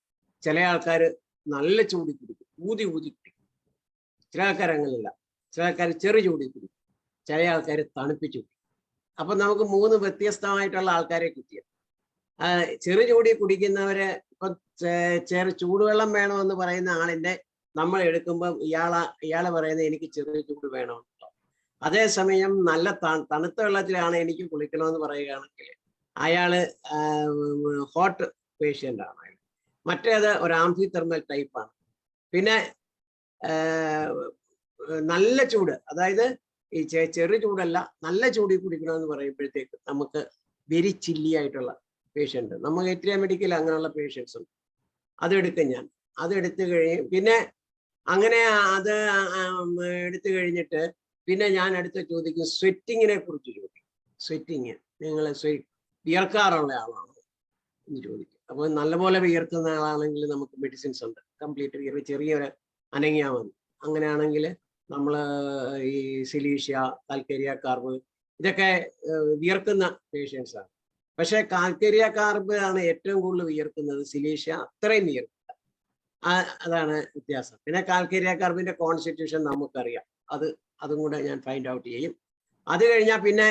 ചില ആൾക്കാർ നല്ല ചൂടി കുടിക്കും, ഊതി കുടിക്കും. ചില ആൾക്കാർ അങ്ങനെയല്ല, ചില ആൾക്കാർ ചെറു ചൂടി കുടിക്കും, ചില ആൾക്കാർ തണുപ്പിച്ചു കുടിക്കും. അപ്പൊ നമുക്ക് 3 വ്യത്യസ്തമായിട്ടുള്ള ആൾക്കാരെ കിട്ടിയത്. ചെറു ചൂടി കുടിക്കുന്നവരെ ഇപ്പൊ ചൂടുവെള്ളം വേണമെന്ന് പറയുന്ന ആളിന്റെ നമ്മൾ എടുക്കുമ്പോൾ ഇയാളെ പറയുന്നത് എനിക്ക് ചെറിയ ചൂട് വേണമെന്നോ. അതേസമയം നല്ല തണുത്ത വെള്ളത്തിലാണ് എനിക്ക് കുളിക്കണമെന്ന് പറയുകയാണെങ്കിൽ അയാള് ഹോട്ട് പേഷ്യൻ്റ് ആണ്. മറ്റേത് ഒരു ആംഫി തെർമൽ ടൈപ്പാണ്. പിന്നെ നല്ല ചൂട്, അതായത് ഈ ചെറു ചൂടല്ല, നല്ല ചൂടിൽ കുടിക്കണമെന്ന് പറയുമ്പോഴത്തേക്ക് നമുക്ക് വെരി ചില്ലി ആയിട്ടുള്ള പേഷ്യൻ്റ്, നമുക്ക് എത്രിയ മെഡിക്കൽ അങ്ങനെയുള്ള പേഷ്യൻസ് ഉണ്ട്. അതെടുക്കും ഞാൻ. അതെടുത്തു പിന്നെ അങ്ങനെ അത് എടുത്തു കഴിഞ്ഞിട്ട് പിന്നെ ഞാൻ അടുത്ത് ചോദിക്കും സ്വെറ്റിങ്ങിനെ കുറിച്ച് ചോദിക്കും. സ്വെറ്റിങ്, നിങ്ങൾ വിയർക്കാറുള്ള ആളാണോ എന്ന് ചോദിക്കും. അപ്പോൾ നല്ലപോലെ വിയർക്കുന്ന ആളാണെങ്കിൽ നമുക്ക് മെഡിസിൻസ് ഉണ്ട്, കംപ്ലീറ്റ് വിയർവ്, ചെറിയൊരു അനങ്ങിയാൽ മതി. അങ്ങനെയാണെങ്കിൽ നമ്മൾ ഈ സിലീഷ്യ, കാൽക്കേരിയ കാർബ്, ഇതൊക്കെ വിയർക്കുന്ന പേഷ്യൻസ് ആണ്. പക്ഷെ കാൽക്കേരിയ കാർബ് ആണ് ഏറ്റവും കൂടുതൽ വിയർക്കുന്നത്, സിലീഷ്യ അത്രയും വിയർക്കില്ല. അതാണ് വ്യത്യാസം. പിന്നെ കാൽക്കേരിയ കാർബിന്റെ കോൺസ്റ്റിറ്റ്യൂഷൻ നമുക്കറിയാം, അതും കൂടെ ഞാൻ ഫൈൻഡ് ഔട്ട് ചെയ്യും. അത് കഴിഞ്ഞാൽ പിന്നെ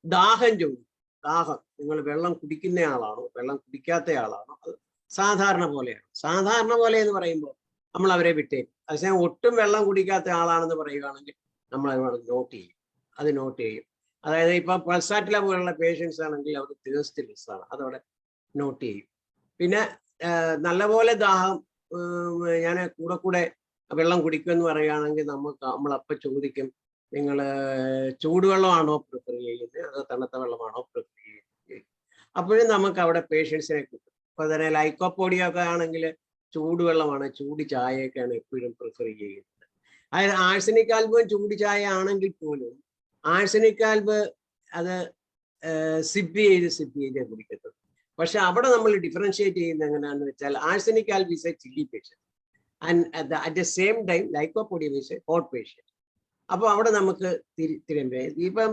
ദാഹം ചോദിക്കും. ദാഹം, നിങ്ങൾ വെള്ളം കുടിക്കുന്ന ആളാണോ വെള്ളം കുടിക്കാത്ത ആളാണോ, അത് സാധാരണ പോലെയാണ്. സാധാരണ പോലെ എന്ന് പറയുമ്പോൾ നമ്മൾ അവരെ വിട്ടേക്കും. അതേസമയം ഒട്ടും വെള്ളം കുടിക്കാത്ത ആളാണെന്ന് പറയുകയാണെങ്കിൽ നമ്മൾ അത് നോട്ട് ചെയ്യും. അത് നോട്ട് ചെയ്യും. അതായത് ഇപ്പൊ പൾസാറ്റില പോലുള്ള പേഷ്യൻസ് ആണെങ്കിൽ അവർ തീർച്ചയായും ലിസ്റ്റാണ്, അതവിടെ നോട്ട് ചെയ്യും. പിന്നെ നല്ലപോലെ ദാഹം ഞാൻ കൂടെ വെള്ളം കുടിക്കുമെന്ന് പറയുകയാണെങ്കിൽ നമ്മളപ്പം ചോദിക്കും, നിങ്ങൾ ചൂടുവെള്ളമാണോ പ്രിഫർ ചെയ്യുന്നത് അതോ തണുത്ത വെള്ളമാണോ പ്രിഫർ ചെയ്യുന്നത്? അപ്പോഴും നമുക്ക് അവിടെ പേഷ്യൻസിനെ കിട്ടും. അപ്പൊ തന്നെ ലൈക്കോപോഡിയ ഒക്കെ ആണെങ്കിൽ ചൂടുവെള്ളമാണ്, ചൂട് ചായയൊക്കെയാണ് എപ്പോഴും പ്രിഫർ ചെയ്യുന്നത്. അതായത് ആഴ്സനിക് ആൽബും ചൂട് ചായ ആണെങ്കിൽ പോലും ആഴ്സനിക് ആൽബ് അത് സിപ്പ് ചെയ്ത് കുടിക്കത്തുള്ളൂ. പക്ഷെ അവിടെ നമ്മൾ ഡിഫറൻഷിയേറ്റ് ചെയ്യുന്നത് എങ്ങനെയാണെന്ന് വെച്ചാൽ arsenic alb is A chilly patient and at the same time lycopodium is A hot patient. അപ്പോൾ അവിടെ നമുക്ക് ഇപ്പം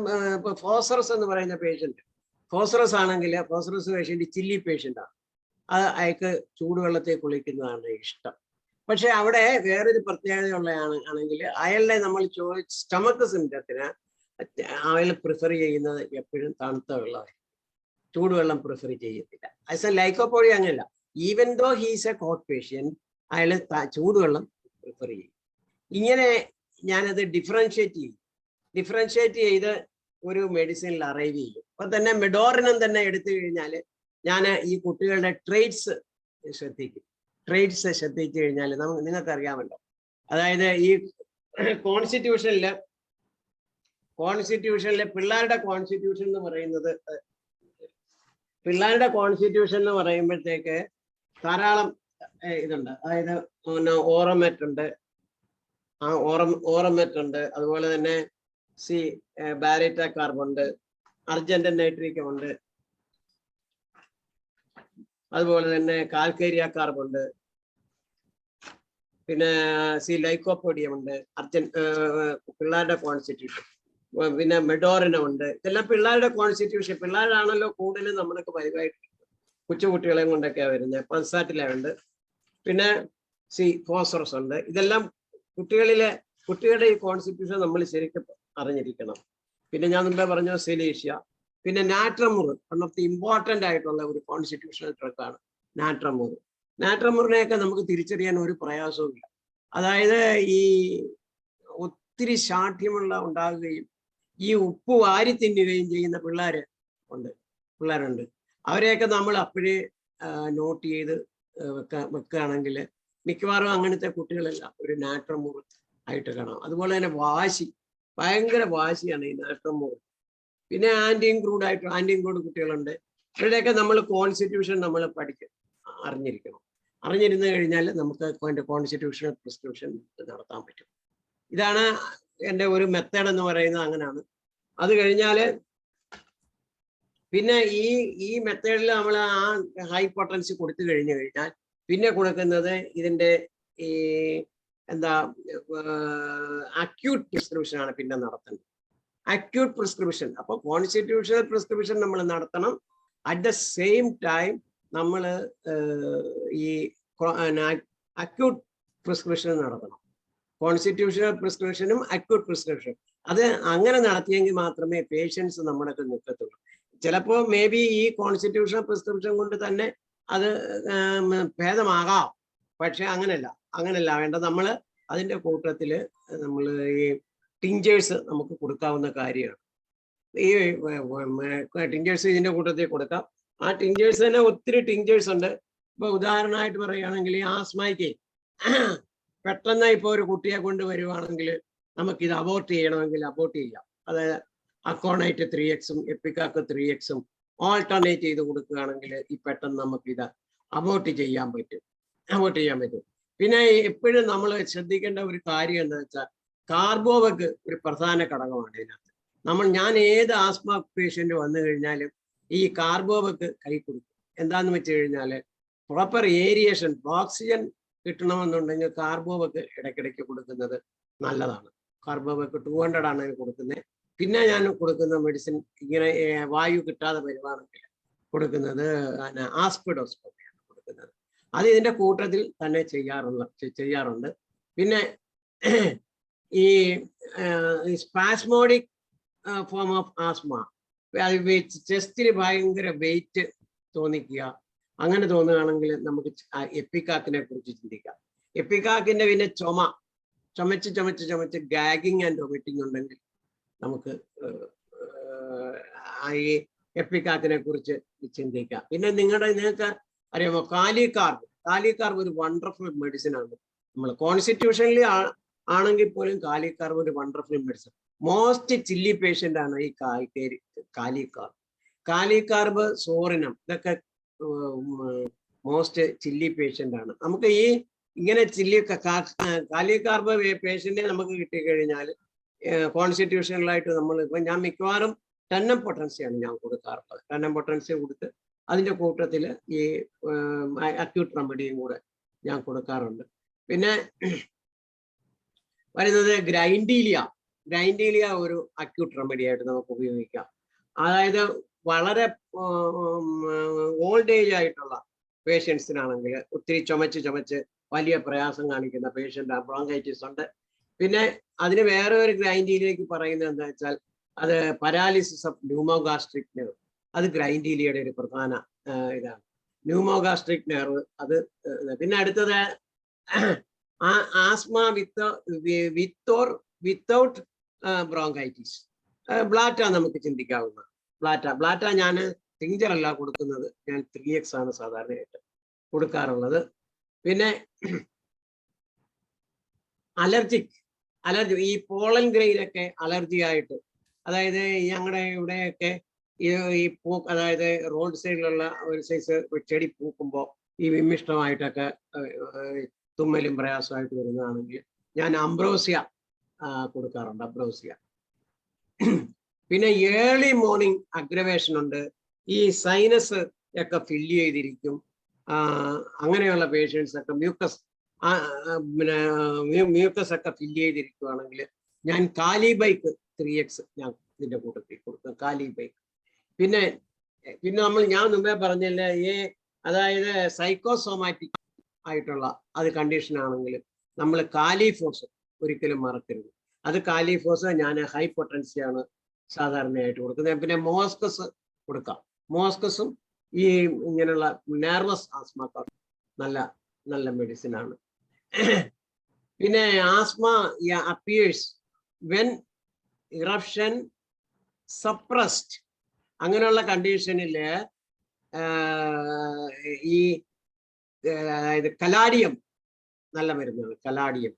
ഫോസ്ഫറസ് എന്ന് പറയുന്ന പേഷ്യന്റ്, ഫോസ്ഫറസ് ആണെങ്കിൽ ഫോസ്ഫറസ് പേഷ്യന്റ് ചില്ലി പേഷ്യന്റ് ആണ്, അത് അയാൾക്ക് ചൂടുവെള്ളത്തെ കുളിക്കുന്നതാണ് ഇഷ്ടം. പക്ഷെ അവിടെ വേറൊരു പ്രത്യേകതയുള്ള ആണെങ്കിൽ അയാളുടെ നമ്മൾ സ്റ്റമക്ക് സിംറ്റത്തിന് അയാൾ പ്രിഫർ ചെയ്യുന്നത് എപ്പോഴും തണുത്ത വെള്ളമാണ്, ചൂടുവെള്ളം പ്രിഫർ ചെയ്യത്തില്ല. ആസ് എ ലൈക്കോപോഡിയ അങ്ങനെയല്ല, even though he's a hot patient അയാൾ ചൂടുവെള്ളം പ്രിഫർ ചെയ്യും. ഇങ്ങനെ ഞാനത് ഡിഫറൻഷിയേറ്റ് ചെയ്ത് ഒരു മെഡിസിനിൽ അറൈവ് ചെയ്യും. അപ്പൊ തന്നെ മെഡോറിനം തന്നെ എടുത്തു കഴിഞ്ഞാൽ ഞാൻ ഈ കുട്ടികളുടെ ട്രേറ്റ്സ് ശ്രദ്ധിച്ചു കഴിഞ്ഞാൽ നിങ്ങൾക്ക് അറിയാമല്ലോ. അതായത് ഈ കോൺസ്റ്റിറ്റ്യൂഷനിലെ പിള്ളേരുടെ കോൺസ്റ്റിറ്റ്യൂഷൻ എന്ന് പറയുമ്പോഴത്തേക്ക് ധാരാളം ഇതുണ്ട്. അതായത് ഓറമെറ്റ് ഉണ്ട്, ഓറമെറ്റ് ഉണ്ട്, അതുപോലെ തന്നെ ബാരിറ്റ കാർബ് ഉണ്ട്, അർജന്റൻ നൈട്രിക്കം ഉണ്ട്, അതുപോലെ തന്നെ കാൽക്കേരിയ കാർബ് ഉണ്ട്, പിന്നെ ലൈക്കോപോഡിയം ഉണ്ട്, പിള്ളേരുടെ കോൺസ്റ്റിറ്റ്യൂഷൻ, പിന്നെ മെഡോറിനം ഉണ്ട്. ഇതെല്ലാം പിള്ളേരുടെ കോൺസ്റ്റിറ്റ്യൂഷൻ. പിള്ളേരാണല്ലോ കൂടുതലും നമ്മളൊക്കെ പരിപാടി കൊച്ചുകുട്ടികളെയും കൊണ്ടൊക്കെയാണ് വരുന്നത്. പൾസാറ്റിലുണ്ട്, പിന്നെ ഫോസ്ഫറസ് ഉണ്ട്. ഇതെല്ലാം കുട്ടികളുടെ ഈ കോൺസ്റ്റിറ്റ്യൂഷൻ നമ്മൾ ശരിക്കും അറിഞ്ഞിരിക്കണം. പിന്നെ ഞാൻ മുമ്പേ പറഞ്ഞു സെലീഷ്യ, പിന്നെ നാട്രമുർ, വൺ ഓഫ് ദി ഇമ്പോർട്ടൻ്റ് ആയിട്ടുള്ള ഒരു കോൺസ്റ്റിറ്റ്യൂഷണൽ ഡ്രഗാണ് നാട്രമുർ. നാട്രമുറിനെയൊക്കെ നമുക്ക് തിരിച്ചറിയാൻ ഒരു പ്രയാസവും ഇല്ല. അതായത് ഈ ഒത്തിരി ശാഠ്യമുള്ള ഉണ്ടാകുകയും ഈ ഉപ്പ് വാരി തിന്നുകയും ചെയ്യുന്ന പിള്ളേരുണ്ട്. അവരെയൊക്കെ നമ്മൾ അപ്പോഴേ നോട്ട് ചെയ്ത് വെക്കുകയാണെങ്കിൽ മിക്കവാറും അങ്ങനത്തെ കുട്ടികളെല്ലാം ഒരു നാട്രമുർ ആയിട്ട് കാണാം. അതുപോലെ തന്നെ ഭയങ്കര വാശിയാണ് ഈ നാട്രമുർ. പിന്നെ ആൻറ്റി-ഇൻക്ലൂഡ് കുട്ടികളുണ്ട്. ഇവരുടെയൊക്കെ നമ്മൾ കോൺസ്റ്റിറ്റ്യൂഷൻ നമ്മൾ അറിഞ്ഞിരുന്നു കഴിഞ്ഞാൽ നമുക്ക് അതിൻ്റെ കോൺസ്റ്റിറ്റ്യൂഷണൽ പ്രിസ്ക്രിപ്ഷൻ നടത്താൻ പറ്റും. ഇതാണ് എൻ്റെ ഒരു മെത്തേഡ് എന്ന് പറയുന്നത്. അങ്ങനെയാണ്. അത് കഴിഞ്ഞാൽ പിന്നെ ഈ മെത്തേഡിൽ നമ്മൾ ആ ഹൈ പൊട്ടൻസി കൊടുത്തു കഴിഞ്ഞാൽ പിന്നെ കൊടുക്കുന്നത് ഇതിൻ്റെ ഈ അക്യൂട്ട് പ്രിസ്ക്രിപ്ഷൻ ആണ് പിന്നെ നടത്തേണ്ടത്. Acute prescription. അപ്പോൾ കോൺസ്റ്റിറ്റ്യൂഷണൽ പ്രിസ്ക്രിപ്ഷൻ നമ്മൾ നടത്തണം. അറ്റ് ദ സെയിം ടൈം നമ്മൾ ഈ അക്യൂട്ട് പ്രിസ്ക്രിപ്ഷൻ നടത്തണം. കോൺസ്റ്റിറ്റ്യൂഷണൽ പ്രിസ്ക്രിപ്ഷനും അക്യൂട്ട് പ്രിസ്ക്രിപ്ഷനും അത് അങ്ങനെ നടത്തിയെങ്കിൽ മാത്രമേ പേഷ്യൻസ് നമ്മളൊക്കെ നിൽക്കത്തുള്ളൂ. ചിലപ്പോൾ മേ ബി ഈ കോൺസ്റ്റിറ്റ്യൂഷണൽ പ്രിസ്ക്രിപ്ഷൻ കൊണ്ട് തന്നെ അത് ഭേദമാകാം. പക്ഷെ അങ്ങനെയല്ല വേണ്ട. നമ്മൾ അതിൻ്റെ കൂട്ടത്തിൽ നമ്മൾ ഈ ടിഞ്ചേഴ്സ് നമുക്ക് കൊടുക്കാവുന്ന കാര്യമാണ്. ഈ ടിഞ്ചേഴ്സ് ഇതിൻ്റെ കൂട്ടത്തിൽ കൊടുക്കാം. ആ ടിഞ്ചേഴ്സ് തന്നെ ഒത്തിരി ടിഞ്ചേഴ്സ് ഉണ്ട്. ഇപ്പൊ ഉദാഹരണമായിട്ട് പറയുകയാണെങ്കിൽ ഈ ആസ്മയ്ക്ക് പെട്ടെന്ന് ഇപ്പോൾ ഒരു കുട്ടിയെ കൊണ്ട് വരുവാണെങ്കിൽ നമുക്കിത് അബോർട്ട് ചെയ്യണമെങ്കിൽ അബോർട്ട് ചെയ്യാം. അതായത് അക്കോണൈറ്റ് 3x എപ്പിക്കാക്ക് 3x ഓൾട്ടർനേറ്റ് ചെയ്ത് കൊടുക്കുകയാണെങ്കിൽ ഈ പെട്ടെന്ന് നമുക്കിത് അബോർട്ട് ചെയ്യാൻ പറ്റും. പിന്നെ എപ്പോഴും നമ്മൾ ശ്രദ്ധിക്കേണ്ട ഒരു കാര്യം എന്താ വെച്ചാൽ കാർബോവക്ക് ഒരു പ്രധാന ഘടകമാണ് ഇതിനകത്ത്. ഞാൻ ഏത് ആസ്മ പേഷ്യന്റ് വന്നു കഴിഞ്ഞാലും ഈ കാർബോവക്ക് കൈ കൊടുക്കും. എന്താന്ന് വെച്ച് കഴിഞ്ഞാൽ പ്രോപ്പർ ഏരിയേഷൻ, ഓക്സിജൻ കിട്ടണമെന്നുണ്ടെങ്കിൽ കാർബോവക്ക് ഇടയ്ക്കിടയ്ക്ക് കൊടുക്കുന്നത് നല്ലതാണ്. കാർബോവക്ക് 200 ആണ് കൊടുക്കുന്നത്. പിന്നെ ഞാൻ കൊടുക്കുന്ന മെഡിസിൻ ഇങ്ങനെ വായു കിട്ടാതെ വരുവാണെങ്കിൽ കൊടുക്കുന്നത് ആസ്പിഡോസ്കോപ്പിയാണ് കൊടുക്കുന്നത്. അത് ഇതിൻ്റെ കൂട്ടത്തിൽ തന്നെ ചെയ്യാറുണ്ട്. പിന്നെ ഈ സ്പാസ്മോഡിക് ഫോം ഓഫ് ആസ്മ, ചെസ്റ്റിന് ഭയങ്കര വെയിറ്റ് തോന്നിക്കുക, അങ്ങനെ തോന്നുകയാണെങ്കിൽ നമുക്ക് എപ്പിക്കാക്കിനെ കുറിച്ച് ചിന്തിക്കാം. എപ്പിക്കാക്കിന്റെ പിന്നെ ചുമച്ച് ഗാഗിങ് ആൻഡ് വൊമിറ്റിംഗ് ഉണ്ടെങ്കിൽ നമുക്ക് ഈ എപ്പിക്കാക്കിനെ കുറിച്ച് ചിന്തിക്കാം. പിന്നെ നിങ്ങൾക്ക് അറിയാമോ കാലികാർബ് ഒരു വണ്ടർഫുൾ മെഡിസിൻ ആണ്. നമ്മൾ കോൺസ്റ്റിറ്റ്യൂഷനിൽ ആണെങ്കിൽ പോലും കാലികാർബ് ഒരു wonderful medicine. Most chilli patient ആണ് ഈ കാലികാർബ്, സോറിനം, ഇതൊക്കെ മോസ്റ്റ് ചില്ലി പേഷ്യന്റ് ആണ്. നമുക്ക് ഈ ഇങ്ങനെ കാലികാർബ് പേഷ്യന്റിനെ നമുക്ക് കിട്ടിക്കഴിഞ്ഞാൽ കോൺസ്റ്റിറ്റ്യൂഷണലായിട്ട് നമ്മൾ ഞാൻ മിക്കവാറും ടെന്നം പൊട്ടൻസിയാണ് ഞാൻ കൊടുക്കാറുള്ളത്. ടെന്നം പൊട്ടൻസി കൊടുത്ത് അതിന്റെ കൂട്ടത്തിൽ ഈ അക്യൂട്ട് റെമഡിയും കൂടെ ഞാൻ കൊടുക്കാറുണ്ട്. പിന്നെ വരുന്നത് ഗ്രൈൻഡീലിയ ഒരു അക്യൂട്ട് റെമഡി ആയിട്ട് നമുക്ക് ഉപയോഗിക്കാം. അതായത് വളരെ ഓൾഡ് ഏജ് ആയിട്ടുള്ള പേഷ്യൻസിനാണെങ്കിൽ ഒത്തിരി ചുമച്ച് വലിയ പ്രയാസം കാണിക്കുന്ന പേഷ്യൻ്റ് ബ്രോങ്കൈറ്റിസ് ഉണ്ട്. പിന്നെ അതിന് വേറെ ഒരു ഗ്രൈൻഡീലിയയ്ക്ക് പറയുന്നത് എന്താ വെച്ചാൽ അത് പാരാലിസിസ് ഓഫ് ന്യൂമോഗാസ്ട്രിക് നെർവ്, അത് ഗ്രൈൻഡീലിയയുടെ ഒരു പ്രധാന ഇതാണ്. ന്യൂമോഗാസ്ട്രിക് നെർവ് അത്. പിന്നെ അടുത്തത് ആസ്മ വിത്തൗട്ട് ബ്രോങ്കൈറ്റിസ്, ബ്ലാറ്റ നമുക്ക് ചിന്തിക്കാവുന്ന. ബ്ലാറ്റ ഞാൻ ടിഞ്ചർ അല്ല കൊടുക്കുന്നത്, ഞാൻ 3x ആണ് സാധാരണയായിട്ട് കൊടുക്കാറുള്ളത്. പിന്നെ അലർജി, ഈ പോളൻ ഗ്രെയിനൊക്കെ അലർജി ആയിട്ട്, അതായത് ഞങ്ങളുടെ ഇവിടെയൊക്കെ ഈ അതായത് റോഡ് സൈഡിലുള്ള ഒരു സൈസ് ചെടി പൂക്കുമ്പോൾ ഈ വിമ്മിഷ്ടമായിട്ടൊക്കെ തുമ്മലും പ്രയാസമായിട്ട് വരുന്നതാണെങ്കിൽ ഞാൻ അംബ്രോസിയ കൊടുക്കാറുണ്ട്. അംബ്രോസിയ. പിന്നെ ഏർലി മോർണിംഗ് അഗ്രവേഷൻ ഉണ്ട്, ഈ സൈനസ് ഒക്കെ ഫില്ല് ചെയ്തിരിക്കും, അങ്ങനെയുള്ള പേഷ്യൻസ് ഒക്കെ മ്യൂക്കസ് ഒക്കെ ഫില്ല് ചെയ്തിരിക്കുകയാണെങ്കിൽ ഞാൻ കാലിബൈക്ക് 3x ഞാൻ ഇതിന്റെ കൂട്ടത്തിൽ കൊടുക്കും. കാലിബൈക്ക്. പിന്നെ ഞാൻ മുമ്പേ പറഞ്ഞില്ല, അതായത് സൈക്കോസോമാറ്റിക് ആയിട്ടുള്ള അത് കണ്ടീഷൻ ആണെങ്കിൽ നമ്മൾ കാലിഫോസ് ഒരിക്കലും മറക്കരുത്. അത് കാലിഫോസ് ഞാൻ ഹൈ പൊട്ടൻസിയാണ് സാധാരണയായിട്ട് കൊടുക്കുന്നത്. പിന്നെ മോസ്കസ് കൊടുക്കാം. മോസ്കസും ഈ ഇങ്ങനെയുള്ള നെർവസ് ആസ്മക്കാർ നല്ല മെഡിസിൻ ആണ്. പിന്നെ asthma appears when eruption suppressed, അങ്ങനെയുള്ള കണ്ടീഷനിൽ ഈ അതായത് കലാഡിയം നല്ല മരുന്നാണ്. കലാഡിയം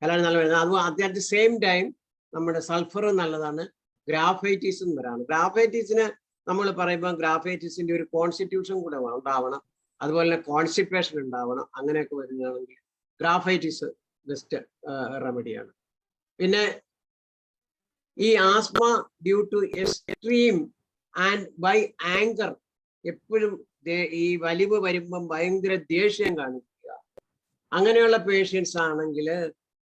നല്ല മരുന്നാണ്. അത് അറ്റ് ദി സെയിം ടൈം നമ്മുടെ സൾഫർ നല്ലതാണ്. ഗ്രാഫൈറ്റീസും വരാണ്. ഗ്രാഫൈറ്റീസിന് നമ്മൾ പറയുമ്പോൾ ഗ്രാഫൈറ്റീസിന്റെ ഒരു കോൺസ്റ്റിറ്റ്യൂഷൻ കൂടെ ഉണ്ടാവണം, അതുപോലെ തന്നെ കോൺസ്റ്റിപ്പേഷൻ ഉണ്ടാവണം. അങ്ങനെയൊക്കെ വരുന്നതാണെങ്കിൽ ഗ്രാഫൈറ്റീസ് ബെസ്റ്റ് റെമഡിയാണ്. പിന്നെ ഈ asthma due to extreme and ബൈ ആങ്കർ, എപ്പോഴും ഈ വലിവ് വരുമ്പം ഭയങ്കര ദേഷ്യം കാണിക്കുക, അങ്ങനെയുള്ള പേഷ്യൻസ് ആണെങ്കിൽ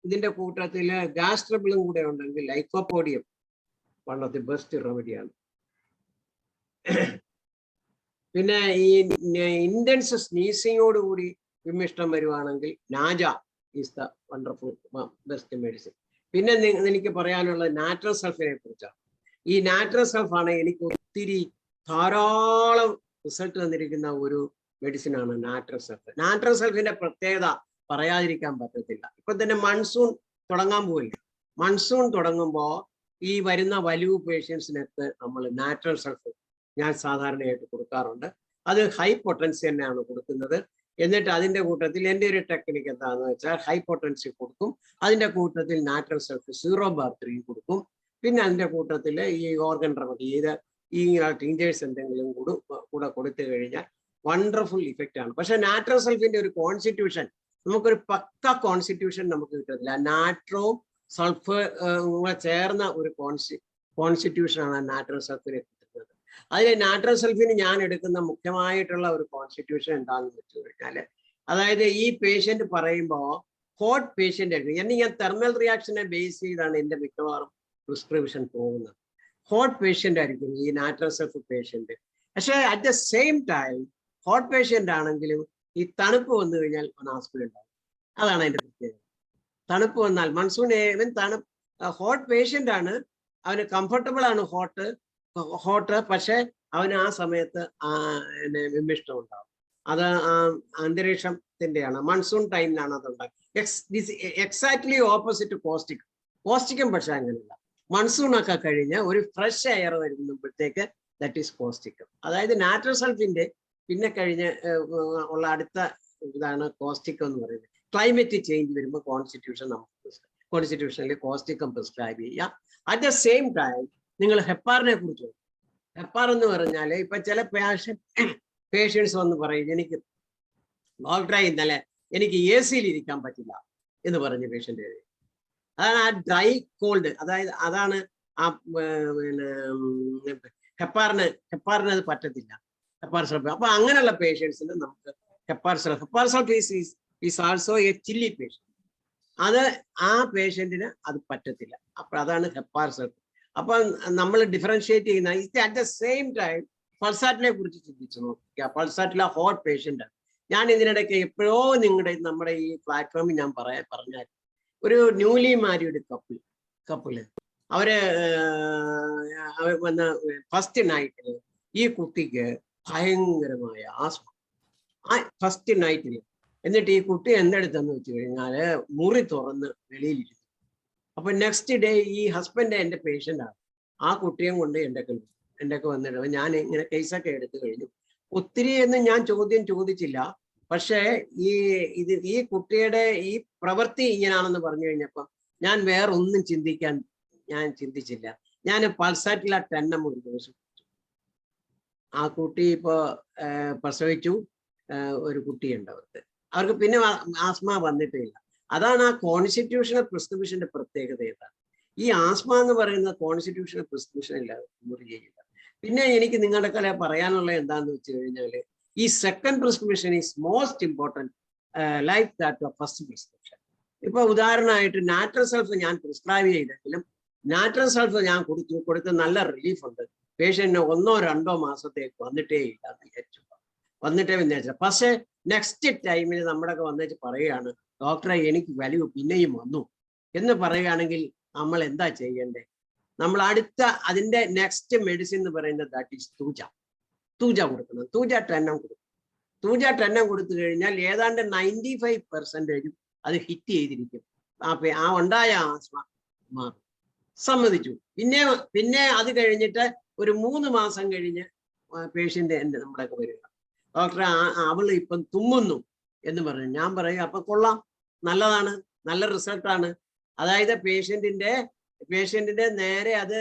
ഇതിന്റെ കൂട്ടത്തിൽ ഗ്യാസ് ട്രബിളും കൂടെ ഉണ്ടെങ്കിൽ lycopodium one of the best റെമഡിയാണ്. പിന്നെ ഈ ഇന്റൻസ് സ്നീസിങ്ങോടുകൂടി വിമ്മിഷ്ടം വരുവാണെങ്കിൽ naja is the wonderful best medicine. പിന്നെ എനിക്ക് പറയാനുള്ളത് നാട്രൽ സൾഫിനെ കുറിച്ചാണ്. ഈ നാട്രൽ സൾഫാണ് എനിക്ക് ഒത്തിരി ധാരാളം റിസൾട്ട് തന്നിരിക്കുന്ന ഒരു മെഡിസിനാണ് നാട്രൽ സൾഫ്. നാട്രൽ സൾഫിന്റെ പ്രത്യേകത പറയാതിരിക്കാൻ പറ്റത്തില്ല. ഇപ്പൊ തന്നെ മൺസൂൺ തുടങ്ങാൻ പോവില്ല. മൺസൂൺ തുടങ്ങുമ്പോൾ ഈ വരുന്ന വലിവ് പേഷ്യൻസിനൊക്കെ നമ്മൾ നാട്രൽ സൾഫ് ഞാൻ സാധാരണയായിട്ട് കൊടുക്കാറുണ്ട്. അത് ഹൈ പൊട്ടൻസി തന്നെയാണ് കൊടുക്കുന്നത്. എന്നിട്ട് അതിന്റെ കൂട്ടത്തിൽ എൻ്റെ ഒരു ടെക്നിക്ക് എന്താണെന്ന് വെച്ചാൽ ഹൈ പൊട്ടൻസി കൊടുക്കും, അതിന്റെ കൂട്ടത്തിൽ നാട്രൽ സൾഫ് 0/3 കൊടുക്കും. പിന്നെ അതിന്റെ കൂട്ടത്തിൽ ഈ ഓർഗൻ റെമഡി ഈ ടിഞ്ചേഴ്സ് എന്തെങ്കിലും കൂടെ കൊടുത്തു കഴിഞ്ഞാൽ വണ്ടർഫുൾ ഇഫക്റ്റ് ആണ്. പക്ഷെ നാട്രൽ സൾഫിന്റെ ഒരു കോൺസ്റ്റിറ്റ്യൂഷൻ, നമുക്കൊരു പക്ക കോൺസ്റ്റിറ്റ്യൂഷൻ നമുക്ക് കിട്ടത്തില്ല. നാട്രവും സൾഫ് കൂടെ ചേർന്ന ഒരു കോൺസ്റ്റിറ്റ്യൂഷൻ ആണ് നാട്രൽ സൾഫിനെ കിട്ടുന്നത്. അതിൽ നാട്രൽ സൾഫിന് ഞാൻ എടുക്കുന്ന മുഖ്യമായിട്ടുള്ള ഒരു കോൺസ്റ്റിറ്റ്യൂഷൻ എന്താണെന്ന് വെച്ച് കഴിഞ്ഞാൽ, അതായത് ഈ പേഷ്യന്റ് പറയുമ്പോൾ ഹോട്ട് പേഷ്യന്റ് ആയിരിക്കും. ഞാൻ തെർമൽ റിയാക്ഷനെ ബേസ് ചെയ്താണ് എൻ്റെ മിക്കവാറും പ്രിസ്ക്രിപ്ഷൻ പോകുന്നത്. ഹോട്ട് പേഷ്യന്റ് ആയിരിക്കും ഈ നാട്രൽ സൾഫ് പേഷ്യന്റ്. പക്ഷേ at the same time hot patient ആണെങ്കിലും ഈ തണുപ്പ് വന്നു കഴിഞ്ഞാൽ ആസ്പിരിൻ ഉണ്ടാവും. അതാണ് അതിന്റെ പ്രത്യേകത. തണുപ്പ് വന്നാൽ മൺസൂൺ ഹോട്ട് പേഷ്യന്റ് ആണ്, അവന് കംഫർട്ടബിൾ ആണ് ഹോട്ട്. ഹോട്ട്, പക്ഷെ അവന് ആ സമയത്ത് വിമ്മിഷ്ടം ഉണ്ടാവും. അത് അന്തരീക്ഷത്തിന്റെയാണ്, മൺസൂൺ ടൈമിലാണ് അത് ഉണ്ടാക്കുക. Exactly opposite caustic. കോസ്റ്റിക്കും പക്ഷെ അങ്ങനെയല്ല. മൺസൂൺ ഒക്കെ കഴിഞ്ഞ് ഒരു ഫ്രഷ് എയർ വരുമ്പോഴത്തേക്ക് ദാറ്റ് ഈസ് കോസ്റ്റിക്. അതായത് നാച്ചുറൽ സൾഫിന്റെ പിന്നെ കഴിഞ്ഞ് ഉള്ള അടുത്ത ഇതാണ് കോസ്റ്റിക് എന്ന് പറയുന്നത്. ക്ലൈമറ്റ് ചേഞ്ച് വരുമ്പോൾ കോൺസ്റ്റിറ്റ്യൂഷനിൽ കോസ്റ്റിക്കം പ്രിസ്ക്രൈബ് ചെയ്യുക. അറ്റ് ദ സെയിം ടൈം നിങ്ങൾ ഹെപ്പാറിനെ കുറിച്ച്, ഹെപ്പാർ എന്ന് പറഞ്ഞാൽ ഇപ്പൊ ചില പേഷ്യൻസ് വന്ന് പറയും, എനിക്ക് ഡോക്ടറെ ഇന്നലെ എനിക്ക് AC ഇരിക്കാൻ പറ്റില്ല എന്ന് പറഞ്ഞ പേഷ്യന്റ്. അതാണ് ആ ഡ്രൈ കോൾഡ്, അതായത് അതാണ് ആ പിന്നെ ഹെപ്പാറിന് അത് പറ്റത്തില്ല, ഹെപ്പാർ സൾഫ്. അപ്പൊ അങ്ങനെയുള്ള പേഷ്യൻസിന് നമുക്ക് hepar sulph is also a chilly patient. അത് ആ പേഷ്യന്റിന് അത് പറ്റത്തില്ല. അപ്പൊ അതാണ് ഹെപ്പാർ സൾഫ്. അപ്പൊ നമ്മൾ ഡിഫറൻഷിയേറ്റ് ചെയ്യുന്ന അറ്റ് ദ സെയിം ടൈം പൾസാറ്റിനെ കുറിച്ച് ചിന്തിച്ചു നോക്കുക. പൾസാറ്റിലെ ഹോട്ട് പേഷ്യന്റ്. ഞാൻ ഇതിനിടയ്ക്ക് എപ്പോഴോ നമ്മുടെ ഈ പ്ലാറ്റ്ഫോമിൽ ഞാൻ പറഞ്ഞാൽ ഒരു ന്യൂലി മാരീഡ് കപ്പിള് അവര് വന്ന ഫസ്റ്റ് നൈറ്റില് ഈ കുട്ടിക്ക് ഭയങ്കരമായ ആസ്മ ഫസ്റ്റ് നൈറ്റില്. എന്നിട്ട് ഈ കുട്ടി എന്തെടുത്തെന്ന് വെച്ച് കഴിഞ്ഞാല് മുറി തുറന്ന് വെളിയിലിരുന്നു. അപ്പൊ നെക്സ്റ്റ് ഡേ ഈ ഹസ്ബൻഡ് എന്റെ പേഷ്യൻ്റാണ്. ആ കുട്ടിയും കൊണ്ട് എൻ്റെ വന്നിട്ട് ഞാൻ ഇങ്ങനെ കേസൊക്കെ എടുത്തു കഴിഞ്ഞു. ഒത്തിരി ഒന്നും ഞാൻ ചോദിച്ചില്ല. പക്ഷേ ഈ കുട്ടിയുടെ ഈ പ്രവൃത്തി ഇങ്ങനെയാണെന്ന് പറഞ്ഞു കഴിഞ്ഞപ്പോൾ ഞാൻ വേറെ ഒന്നും ചിന്തിച്ചില്ല. ഞാൻ പൾസാറ്റില 10 ഒരു ദിവസം. ആ കുട്ടി ഇപ്പോ പ്രസവിച്ചു, ഒരു കുട്ടിയുണ്ട് അവർക്ക് പിന്നെ ആസ്മ വന്നിട്ടില്ല. അതാണ് ആ കോൺസ്റ്റിറ്റ്യൂഷണൽ പ്രിസ്ക്രിപ്ഷന്റെ പ്രത്യേകത. ഏതാണ് ഈ ആസ്മ എന്ന് പറയുന്ന കോൺസ്റ്റിറ്റ്യൂഷണൽ പ്രിസ്ക്രിപ്ഷൻ ഇല്ലാതെ ചെയ്യില്ല. പിന്നെ എനിക്ക് നിങ്ങളുടെ കല പറയാനുള്ള എന്താന്ന് വെച്ച് കഴിഞ്ഞാല് ഈ second prescription is most important like that of first prescription. ഇപ്പൊ ഉദാഹരണമായിട്ട് നാച്ചുറൽ സൾഫ് ഞാൻ പ്രിസ്ക്രൈബ് ചെയ്തെങ്കിലും നാച്ചുറൽ സൾഫ് ഞാൻ കൊടുത്ത് നല്ല റിലീഫ് ഉണ്ട്. പേഷ്യന്റിന് 1-2 മാസത്തേക്ക് വന്നിട്ടേ ഇല്ല എന്ന് വിചാരിച്ചു. പക്ഷേ നെക്സ്റ്റ് ടൈമിൽ നമ്മുടെ വന്നേച്ച് പറയുകയാണ്, ഡോക്ടറെ എനിക്ക് വലിവ് പിന്നെയും വന്നു എന്ന് പറയുകയാണെങ്കിൽ നമ്മൾ എന്താ ചെയ്യേണ്ടത്? നമ്മൾ അതിന്റെ നെക്സ്റ്റ് മെഡിസിൻ എന്ന് പറയുന്നത് ദാറ്റ് ഈസ് തൂജ കൊടുക്കണം. തൂജ 10 കൊടുത്തു കഴിഞ്ഞാൽ ഏതാണ്ട് 95% അത് ഹിറ്റ് ചെയ്തിരിക്കും. ആ ഉണ്ടായ ആസ്മ മാറും. സമ്മതിച്ചു. പിന്നെ അത് കഴിഞ്ഞിട്ട് ഒരു 3 മാസം കഴിഞ്ഞ് പേഷ്യന്റ് നമ്മുടെ വരിക, ഡോക്ടറെ അവള് ഇപ്പം തുമ്മുന്നു എന്ന് പറഞ്ഞു. ഞാൻ പറയും അപ്പൊ കൊള്ളാം, നല്ലതാണ്, നല്ല റിസൾട്ടാണ്. അതായത് പേഷ്യന്റിന്റെ നേരെ അത്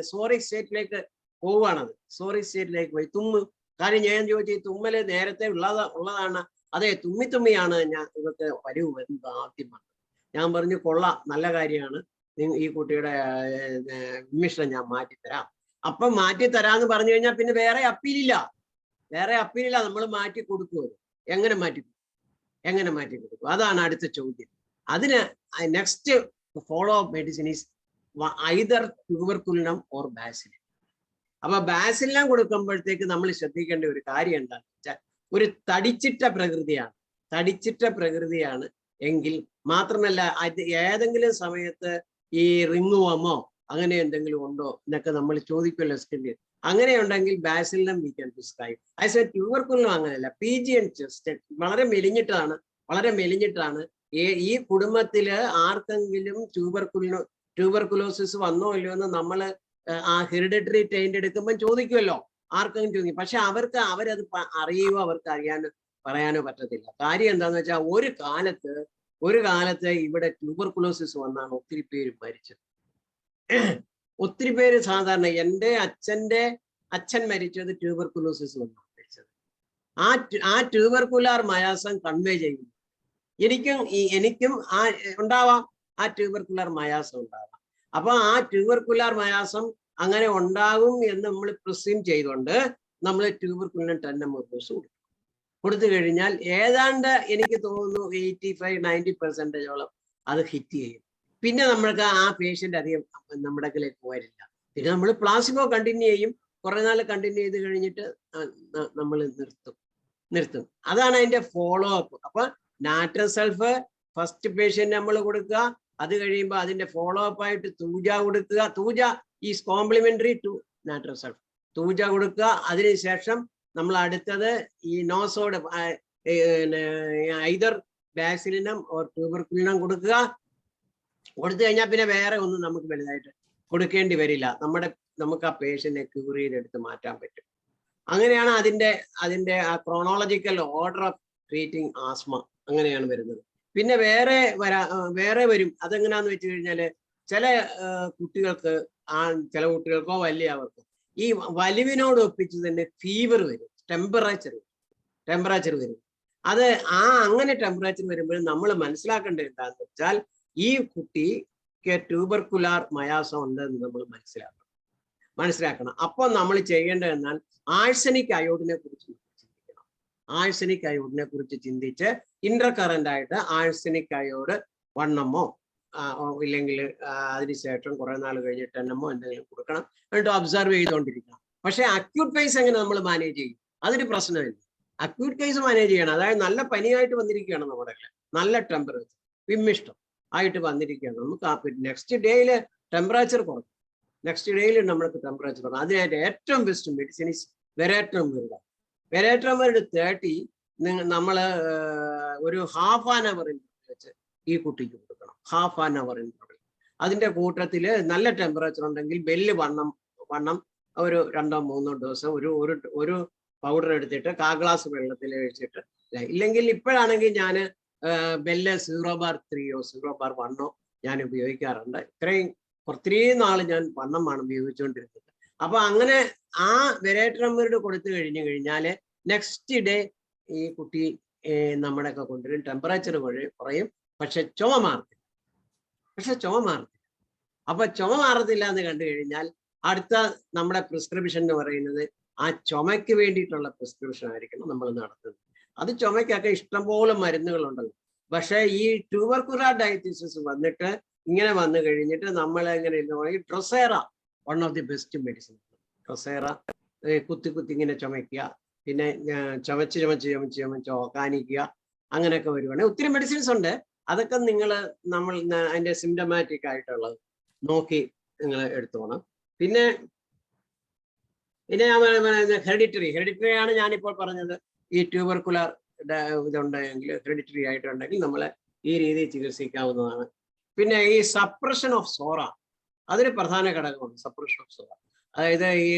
സോറിക് സ്റ്റേറ്റിലേക്ക് പോവുകയാണത്. സോറിക് സ്റ്റേറ്റിലേക്ക് പോയി തുമ്മു. കാര്യം ഞാൻ ചോദിച്ചു, ഈ തുമ്മല് നേരത്തെ ഉള്ളതാണ്? അതെ, തുമ്മിയാണ് ഇവർക്ക് വരവ് വരുന്നത് ആദ്യമാണ്. ഞാൻ പറഞ്ഞു കൊള്ളാം, നല്ല കാര്യമാണ്, ഈ കുട്ടിയുടെ വിമിഷ്ടം ഞാൻ മാറ്റിത്തരാം. അപ്പം മാറ്റിത്തരാന്ന് പറഞ്ഞു കഴിഞ്ഞാൽ പിന്നെ വേറെ അപ്പീലില്ല. നമ്മൾ മാറ്റി കൊടുക്കുമോ? എങ്ങനെ മാറ്റി കൊടുക്കും? അതാണ് അടുത്ത ചോദ്യം. അതിന് next follow up medicine is either tuberculinum or bacillin. അപ്പൊ ബാസിലിനം കൊടുക്കുമ്പോഴത്തേക്ക് നമ്മൾ ശ്രദ്ധിക്കേണ്ട ഒരു കാര്യം എന്താണെന്ന് വെച്ചാൽ ഒരു തടിച്ചിട്ട പ്രകൃതിയാണ് എങ്കിൽ മാത്രമല്ല, ഏതെങ്കിലും സമയത്ത് ഈ റിങ്ങുവമോ അങ്ങനെ എന്തെങ്കിലും ഉണ്ടോ എന്നൊക്കെ നമ്മൾ ചോദിക്കുമല്ലോ സ്കിന്നിൽ. അങ്ങനെ ഉണ്ടെങ്കിൽ ബാസിലിനം വി ക്യാൻ പ്രിസ്ക്രൈബ്. ആസ് ട്യൂബർകുലിനം അങ്ങനെയല്ല. PG and ചെസ്റ്റ് വളരെ മെലിഞ്ഞിട്ടാണ്. ഈ കുടുംബത്തില് ആർക്കെങ്കിലും ട്യൂബർകുലോസിസ് വന്നോ ഇല്ലയോ എന്ന് നമ്മൾ ആ ഹെറിഡിറ്ററി ടൈൻഡ് എടുക്കുമ്പോൾ ചോദിക്കുമല്ലോ, ആർക്കെങ്കിലും ചോദിക്കും. പക്ഷെ അവരത് അറിയുകയോ അവർക്ക് പറയാനോ പറ്റത്തില്ല. കാര്യം എന്താന്ന് വെച്ചാൽ ഒരു കാലത്ത് ഇവിടെ ട്യൂബർകുലോസിസ് വന്നാണ് ഒത്തിരി പേര് മരിച്ചത്. ഒത്തിരി പേര് സാധാരണ എൻ്റെ അച്ഛൻ മരിച്ചത് ട്യൂബർകുലോസിസ് വന്നാണ് മരിച്ചത്. ആ ട്യൂബർകുലാർ മയാസം കൺവേ ചെയ്യുന്നു. എനിക്കും ഉണ്ടാവാം, ആ ട്യൂബർകുലാർ മയാസം ഉണ്ടാവാം. അപ്പൊ ആ ട്യൂബർകുലാർ മയാസം അങ്ങനെ ഉണ്ടാകും എന്ന് നമ്മൾ പ്രിസ്യൂം ചെയ്തുകൊണ്ട് നമ്മൾ ട്യൂബർകുലിനം 10 കൊടുത്തു കഴിഞ്ഞാൽ ഏതാണ്ട് എനിക്ക് തോന്നുന്നു 85-90% അത് ഹിറ്റ് ചെയ്യും. പിന്നെ നമ്മൾക്ക് ആ പേഷ്യന്റ് അധികം നമ്മുടെ വരില്ല. പിന്നെ നമ്മൾ പ്ലാസിബോ കണ്ടിന്യൂ ചെയ്യും. കുറെ നാൾ കണ്ടിന്യൂ ചെയ്ത് കഴിഞ്ഞിട്ട് നമ്മൾ നിർത്തും. അതാണ് അതിന്റെ ഫോളോ അപ്പ്. അപ്പൊ നാച്ചുറൽ സൾഫ് ഫസ്റ്റ് പേഷ്യന്റ് നമ്മൾ കൊടുക്കുക. അത് കഴിയുമ്പോൾ അതിന്റെ ഫോളോ അപ്പ് ആയിട്ട് തൂജ കൊടുക്കുക. Thuja is complementary to natural sulphur thuja കൊടുക്കുക. അതിനുശേഷം നമ്മൾ അടുത്തത് ഈ നോസോഡ് ഐദർ ബാസിലിനം ഓർ ട്യൂബർക്കുലിനം കൊടുക്കുക. കൊടുത്തു കഴിഞ്ഞാൽ പിന്നെ വേറെ ഒന്നും നമുക്ക് വലുതായിട്ട് കൊടുക്കേണ്ടി വരില്ല. നമുക്ക് ആ പേഷ്യന്റിനെ ക്യൂർ ചെയ്തെടുത്ത് മാറ്റാൻ പറ്റും. അങ്ങനെയാണ് അതിന്റെ ആ chronological order of treating asthma അങ്ങനെയാണ് വരുന്നത്. പിന്നെ വേറെ വരും. അതെങ്ങനെയാന്ന് വെച്ച് കഴിഞ്ഞാല് ചില കുട്ടികൾക്കോ വലിയവർക്കോ ഈ വലിവിനോട് ഒപ്പിച്ച് തന്നെ ഫീവർ വരും, ടെമ്പറേച്ചർ വരും. അത് അങ്ങനെ ടെമ്പറേച്ചർ വരുമ്പോൾ നമ്മൾ മനസ്സിലാക്കേണ്ടത് എന്താണെന്ന് വെച്ചാൽ ഈ കുട്ടിക്ക് ട്യൂബർക്കുലാർ മയാസം ഉണ്ടെന്ന് നമ്മൾ മനസ്സിലാക്കണം. അപ്പോൾ നമ്മൾ ചെയ്യേണ്ടത് എന്നാൽ ആഴ്സനിക് അയോഡിനെ കുറിച്ച് ചിന്തിക്കണം. ആഴ്സനിക് അയോഡിനെ കുറിച്ച് ചിന്തിച്ച് ഇന്റർകറന്റ് ആയിട്ട് ആഴ്സനിക് അയോഡ് 1 ml ഇല്ലെങ്കിൽ അതിനുശേഷം കുറെ നാൾ കഴിഞ്ഞിട്ട് 10 ml എന്തെങ്കിലും കൊടുക്കണം. എന്നിട്ട് ഒബ്സർവ് ചെയ്തുകൊണ്ടിരിക്കണം. പക്ഷെ അക്യൂട്ട് ഫേസ് എങ്ങനെ നമ്മൾ മാനേജ് ചെയ്യും? അതൊരു പ്രശ്നമില്ല. അക്യൂട്ട് കേസ് മാനേജ് ചെയ്യണം. അതായത് നല്ല പനിയായിട്ട് വന്നിരിക്കുകയാണ് നമ്മുടെ നല്ല ടെമ്പറേച്ചർ വിമ്മിഷ്ടം ആയിട്ട് വന്നിരിക്കുകയാണ്. നമുക്ക് നെക്സ്റ്റ് ഡേയില് ടെമ്പറേച്ചർ കുറയും. നെക്സ്റ്റ് ഡേയിൽ നമ്മൾക്ക് ടെമ്പറേച്ചർ കുറയും. അതിനായിട്ട് ഏറ്റവും ബെസ്റ്റ് മെഡിസിൻ ഇസ് വെരാട്രമിർ. വെരാട്രമിർ 30 നമ്മൾ ഒരു ഹാഫ് ആൻ അവറിൽ വെച്ച് ഈ കുട്ടിക്ക് കൊടുക്കണം. ഹാഫ് ആൻ അവറിൽ. അതിന്റെ കൂട്ടത്തിൽ നല്ല ടെമ്പറേച്ചർ ഉണ്ടെങ്കിൽ ബെല്ല് വണ്ണം ഒരു 2-3 ഡോസ് ഒരു പൗഡർ എടുത്തിട്ട് 1/4 ഗ്ലാസ് വെള്ളത്തിൽ ഒഴിച്ചിട്ട്. ഇല്ലെങ്കിൽ ഇപ്പോഴാണെങ്കിൽ ഞാൻ ബെല്ല് 0/3 0/1 ഞാൻ ഉപയോഗിക്കാറുണ്ട്. ഇത്രയും നാള് ഞാൻ വണ്ണമാണ് ഉപയോഗിച്ചുകൊണ്ടിരുന്നത്. അപ്പൊ അങ്ങനെ ആ വെരാട്രമിർ കൊടുത്തു കഴിഞ്ഞാല് നെക്സ്റ്റ് ഡേ ഈ കുട്ടി നമ്മുടെയൊക്കെ കൊണ്ടുവരും. ടെമ്പറേച്ചർ കുറയും. പക്ഷെ ചുമ മാറത്തില്ല. അപ്പൊ ചുമ മാറത്തില്ല എന്ന് കണ്ടു കഴിഞ്ഞാൽ അടുത്ത നമ്മുടെ പ്രിസ്ക്രിപ്ഷൻ എന്ന് പറയുന്നത് ആ ചുമയ്ക്ക് വേണ്ടിയിട്ടുള്ള പ്രിസ്ക്രിപ്ഷൻ ആയിരിക്കണം നമ്മൾ നടത്തുന്നത്. അത് ചുമയ്ക്കൊക്കെ ഇഷ്ടംപോലെ മരുന്നുകളുണ്ടല്ലോ. പക്ഷെ ഈ ട്യൂബർക്കുലാർ ഡയറ്റിസിസ് വന്നിട്ട് ഇങ്ങനെ വന്നു കഴിഞ്ഞിട്ട് നമ്മൾ എങ്ങനെ drosera one of the best medicine. Drosera കുത്തി ഇങ്ങനെ ചുമയ്ക്കുക, പിന്നെ ചുമച്ച് ഓക്കാനിക്കുക, അങ്ങനെയൊക്കെ വരുവാണെങ്കിൽ ഒത്തിരി മെഡിസിൻസ് ഉണ്ട്. അതൊക്കെ നമ്മൾ അതിന്റെ സിംറ്റമാറ്റിക് ആയിട്ടുള്ളത് നോക്കി നിങ്ങൾ എടുത്തോണം. പിന്നെ ഞാൻ ഹെറിഡിറ്ററി ആണ് ഞാനിപ്പോൾ പറഞ്ഞത്. ഈ ട്യൂബർക്കുലർ ഇതുണ്ടെങ്കിൽ ഹെറിഡിറ്ററി ആയിട്ടുണ്ടെങ്കിൽ നമ്മളെ ഈ രീതിയിൽ ചികിത്സിക്കാവുന്നതാണ്. പിന്നെ ഈ സപ്രഷൻ ഓഫ് സോറ അതൊരു പ്രധാന ഘടകമാണ്. സപ്രഷൻ ഓഫ് സോറ അതായത് ഈ